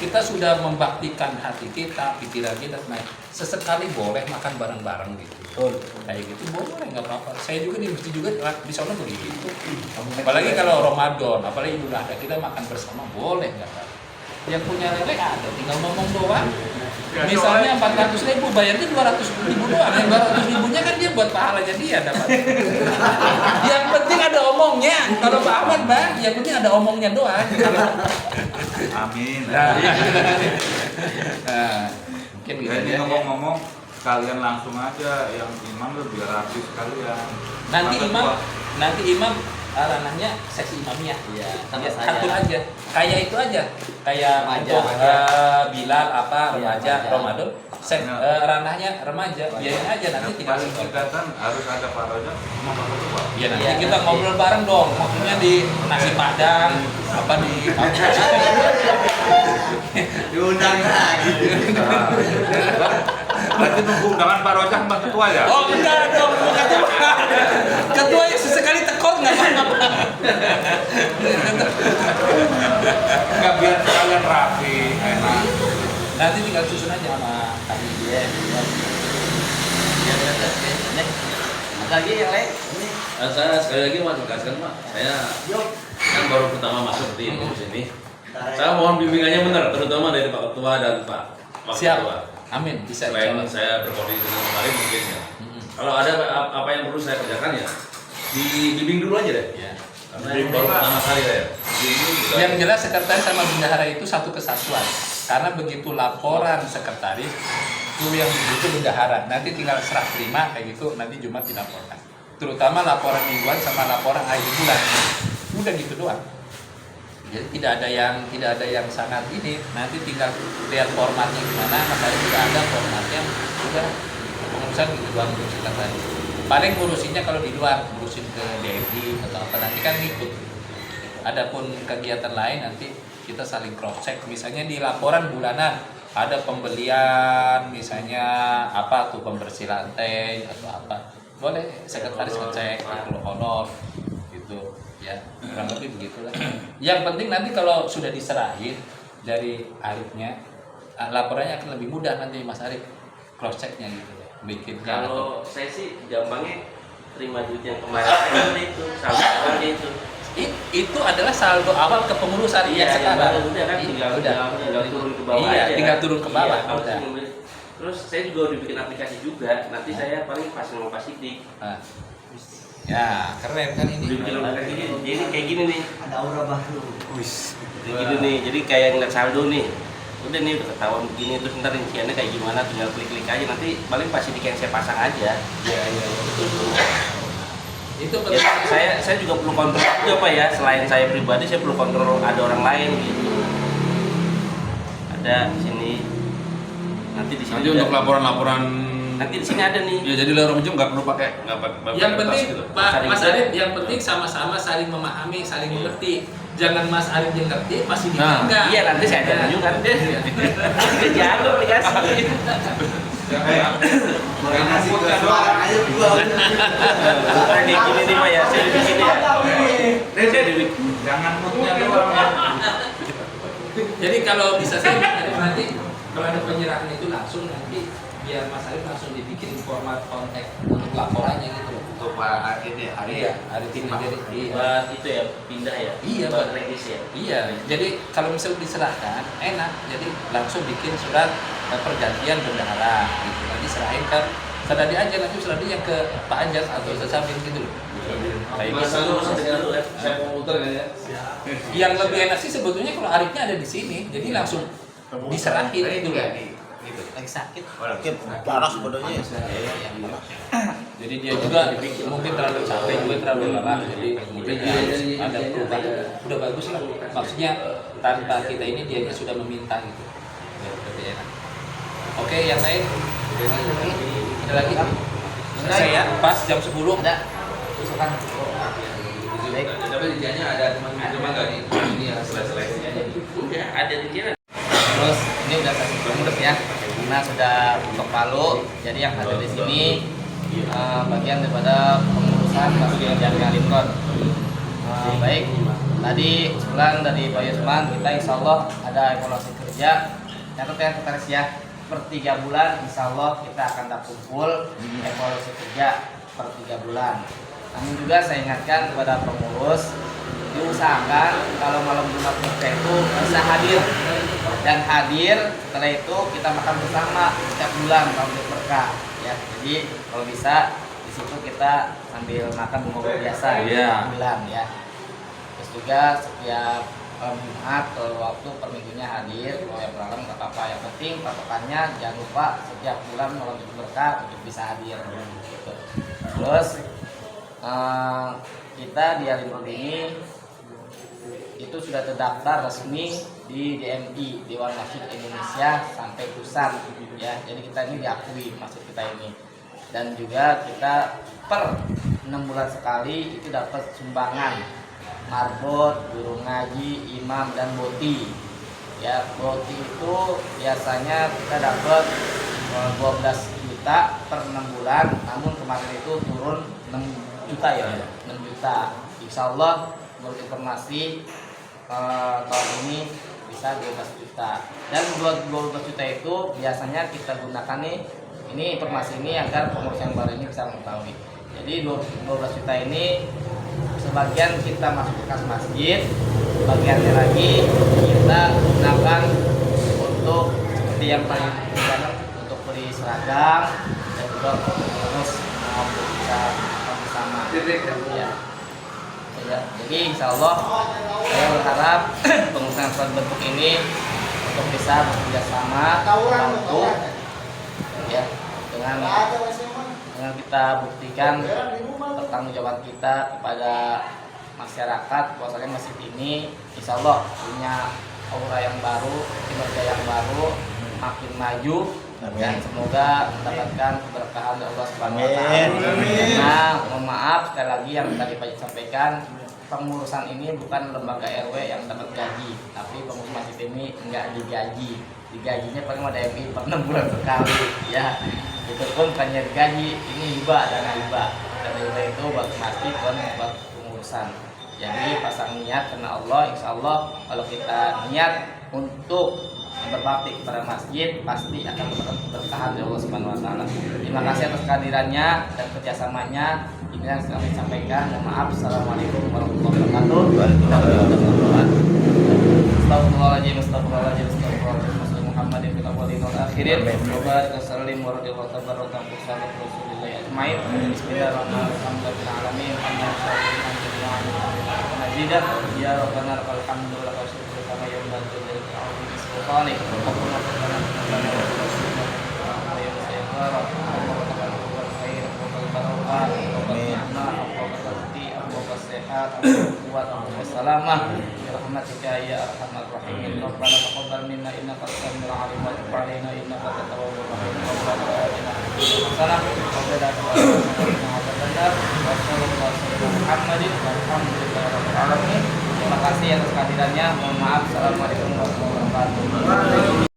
Kita sudah membaktikan hati kita, pikiran kita. Nah, sesekali boleh makan bareng-bareng gitu. Kayak gitu boleh, nggak apa-apa. Saya juga di masjid juga di sana begitu. Apalagi kalau Ramadan, apalagi Idul Adha, kita makan bersama boleh nggak apa-apa. Yang punya lele ada, tinggal ngomong doang. Misalnya 400.000, bayarnya 200.000 doang. Yang 200.000-nya kan dia buat pahalanya dia dapat. Yang penting ada omongnya. Kalau Pak Ahmad Bang, yang penting ada omongnya doang. Amin. Nah, mungkin gitu Jadi ya. ngomong-ngomong, kalian langsung aja yang imam lebih rapi sekalian. Nanti imam ranahnya seksi imamnya. Iya, sama Ya, saya. satu aja. Kayak itu aja. Kayak Remaja. untuk Bilal apa Iya, remaja remaja. Ramadan, ranahnya remaja. Biarin aja nanti Yang tinggal paling setor. kelihatan harus ada Pak Rojak sama Pak Ketua. Iya nanti Iya, kita nanti. ngobrol bareng dong. Maksudnya di nasi padang apa di Diundang lagi. Berarti nunggu undangan Pak Rojak sama Ketua ya? Oh enggak dong, bukan ketua. Ketua yang sesekali tekor nggak apa-apa. Enggak, biar kalian rapi, enak. Nanti tinggal susun aja sama kami. Iya. Lagi yang lain. Ini. Saya sekali lagi mau tegaskan Pak, saya kan baru pertama masuk di sini. Saya mohon bimbingannya benar, terutama dari Pak Ketua dan Pak Wakil Siap. Ketua. Amin, bisa. Selain insyaallah. saya berkoordinasi dengan kemarin mungkin ya. Kalau ada apa yang perlu saya kerjakan ya, dibimbing dulu aja deh. Ya. Karena ini baru pertama kali ya. Yang jelas sekretaris sama bendahara itu satu kesatuan. Karena begitu laporan sekretaris, itu yang begitu bendahara. Nanti tinggal serah terima kayak gitu, nanti Jumat dilaporkan. Terutama laporan mingguan sama laporan akhir bulan. Udah gitu doang. Jadi tidak ada yang sangat ini. Nanti tinggal lihat formatnya gimana. Makanya tidak ada formatnya. Udah pengurusan gitu doang untuk kita tadi. Paling ngurusinnya kalau di luar, ngurusin ke DMI atau apa nanti kan ngikut. Adapun kegiatan lain nanti kita saling cross check. Misalnya di laporan bulanan ada pembelian, misalnya apa tuh pembersih lantai atau apa, boleh sekretaris ngecek kalau honor gitu ya, kurang lebih begitulah. Yang penting nanti kalau sudah diserahin dari Arifnya, laporannya akan lebih mudah nanti Mas Arif cross checknya gitu, bikinnya. Kalau saya sih gampangnya terima duit yang kemarin aja itu, saldo awalnya itu. Itu adalah saldo awal kepengurusan yang sekarang. Udah kan tinggal turun ke bawah Iya, aja. tinggal turun ke bawah, Iya, kalau udah. terus saya juga udah bikin aplikasi juga. Nanti saya paling pas sama Pak Sidik. Nah. Ya, keren kan ini. Udah bikin aplikasi ini. Jadi kayak gini nih. Ada aura baru. Kayak gini nih. Jadi kayak ngeliat saldo nih. Udah nih udah ketahuan begini, terus ntar rinciannya kayak gimana, tinggal klik-klik aja, nanti paling Pak Sidik yang saya pasang aja. Iya, betul. Itu Ya, penting. saya juga perlu kontrol juga Pak ya, selain saya pribadi saya perlu kontrol ada orang lain gitu. ada di sini. Nanti di sini. Nanti untuk laporan-laporan nanti di sini ada nih. ya, jadi lorong ujung nggak perlu pakai Yang penting gitu. Pak Mas Arif, yang penting sama-sama saling memahami, saling mengerti. Jangan Mas Arif yang ngerti pasti dia enggak. Iya, nanti saya ada juga kan dia. Dia jago aplikasi. Koordinasi ke suara aja dua. Kayak gini nih Pak ya, saya di sini ya. Jangan moodnya doang ya. Jadi kalau bisa saya Arif nanti kalau ada penyerahan itu langsung nanti biar Mas Arif langsung dibikin format kontak untuk laporannya gitu loh. Untuk Pak ini hari Iya, Arif ini jadi Buat itu ya, pindah ya. Iya, buat buat revisi ya. Iya, jadi kalau misalnya diserahkan enak, jadi langsung bikin surat pergantian bendahara gitu. Nanti serahin ke Sadadi aja, nanti Sadadi yang ke Pak Anjas atau Sesamin gitu loh. Baik. Mas Aldo dulu ya, saya mau muter ya. Yang lebih enak sih sebetulnya kalau Arifnya ada di sini, jadi langsung diserahin gitu loh. Lagi sakit. Sakit parah sebenarnya. Jadi dia juga mungkin terlalu capek juga terlalu lelah, jadi mungkin harus ada perubahan. Udah bagus lah, maksudnya tanpa kita ini dia sudah meminta gitu. Ya, lebih enak. Oke, yang lain ada lagi? Selesai ya, pas jam 10 Ada. Misalkan. Baik. Tapi dianya ada teman-teman nggak nih? Ini ya selesai aja. Udah ada di sini. Terus ini udah saya urut ya. Karena sudah untuk Palu, jadi yang ada di sini bagian daripada pengurusan bagian dari Alimron. Baik, tadi usulan dari Pak Yusman, kita insya Allah ada evaluasi kerja. Catat ya kita ya, per 3 bulan insya Allah kita akan kumpul evaluasi kerja per 3 bulan. Namun juga saya ingatkan kepada pengurus, diusahakan kalau malam Jumat kerja itu bisa hadir, dan hadir setelah itu kita makan bersama setiap bulan kalau berkah ya. Jadi kalau bisa di situ kita sambil makan buka biasa Iya. bulan ya. Terus juga setiap Jumat kalau waktu per minggunya hadir, kalau yang malam nggak apa-apa, yang penting patokannya jangan lupa setiap bulan malam berkah untuk bisa hadir gitu. Terus kita di Alimron ini itu sudah terdaftar resmi di DMI, Dewan Masjid Indonesia sampai pusat ya. Jadi kita ini diakui masjid kita ini, dan juga kita per 6 bulan sekali itu dapat sumbangan marbot, guru ngaji, imam, dan boti ya. Boti itu biasanya kita dapat 12 juta per 6 bulan, namun kemarin itu turun 6 juta ya, 6 juta. Insya Allah menurut informasi tahun ini bisa 12 juta, dan 12 juta itu biasanya kita gunakan nih, ini informasi ini agar pengurus yang baru ini bisa mengetahui. Jadi 12 juta ini sebagian kita masuk ke kas masjid, bagiannya lagi kita gunakan untuk seperti yang paling utama untuk beli seragam dan juga terus untuk bisa bersama ya. Jadi insya Allah saya berharap pengurusan suatu bentuk ini untuk bisa bekerja sama membantu ya, dengan kita buktikan pertanggungjawaban kita kepada masyarakat bahwasanya masjid ini insya Allah punya aura yang baru, kinerja yang baru, makin maju. Dan semoga mendapatkan keberkahan dari Allah Subhanahu wa taala. Karena mohon maaf sekali lagi yang tadi Pak sampaikan, pengurusan ini bukan lembaga RW yang dapat gaji, tapi pengurus masjid ini enggak digaji. Digajinya paling ada MI per 6 bulan sekali ya. Itu pun hanya digaji, ini hibah, dana hibah. Dan hibah itu buat masjid dan buat pengurusan. Jadi pasang niat karena Allah, insya Allah kalau kita niat untuk berbakti kepada masjid pasti akan mendapat keberkahan dari Allah Subhanahu wa taala. Terima kasih atas kehadirannya dan kerjasamanya. Ini yang kami sampaikan. Mohon maaf. Assalamualaikum warahmatullahi wabarakatuh. Astagfirullahaladzim, astagfirullahaladzim, astagfirullahaladzim. Muhammadin fil awwalin wal akhirin. Wa barik wa sallim wa radhiyallahu tabaraka wa ta'ala Rasulillah ajmain. Bismillahirrahmanirrahim. Alamin. Nazidah ya rabbana lakal hamdu wa lakal syukru kama yanbaghi li ta'zimi sultanik. Rabbana rabbana Amin. rahmatika ya arhamar rahimin. Rabbana taqabbal minna innaka as-sami'ul 'alim wa tub 'alaina innaka antat tawwabur rahim. Rabbana atina fid dunya hasanah wa fil akhirati hasanah wa qina adzabannar. Wassalamu Muhammadin walhamdulillahi rabbil alamin. Terima kasih atas kehadirannya. Mohon maaf. Assalamualaikum warahmatullahi wabarakatuh.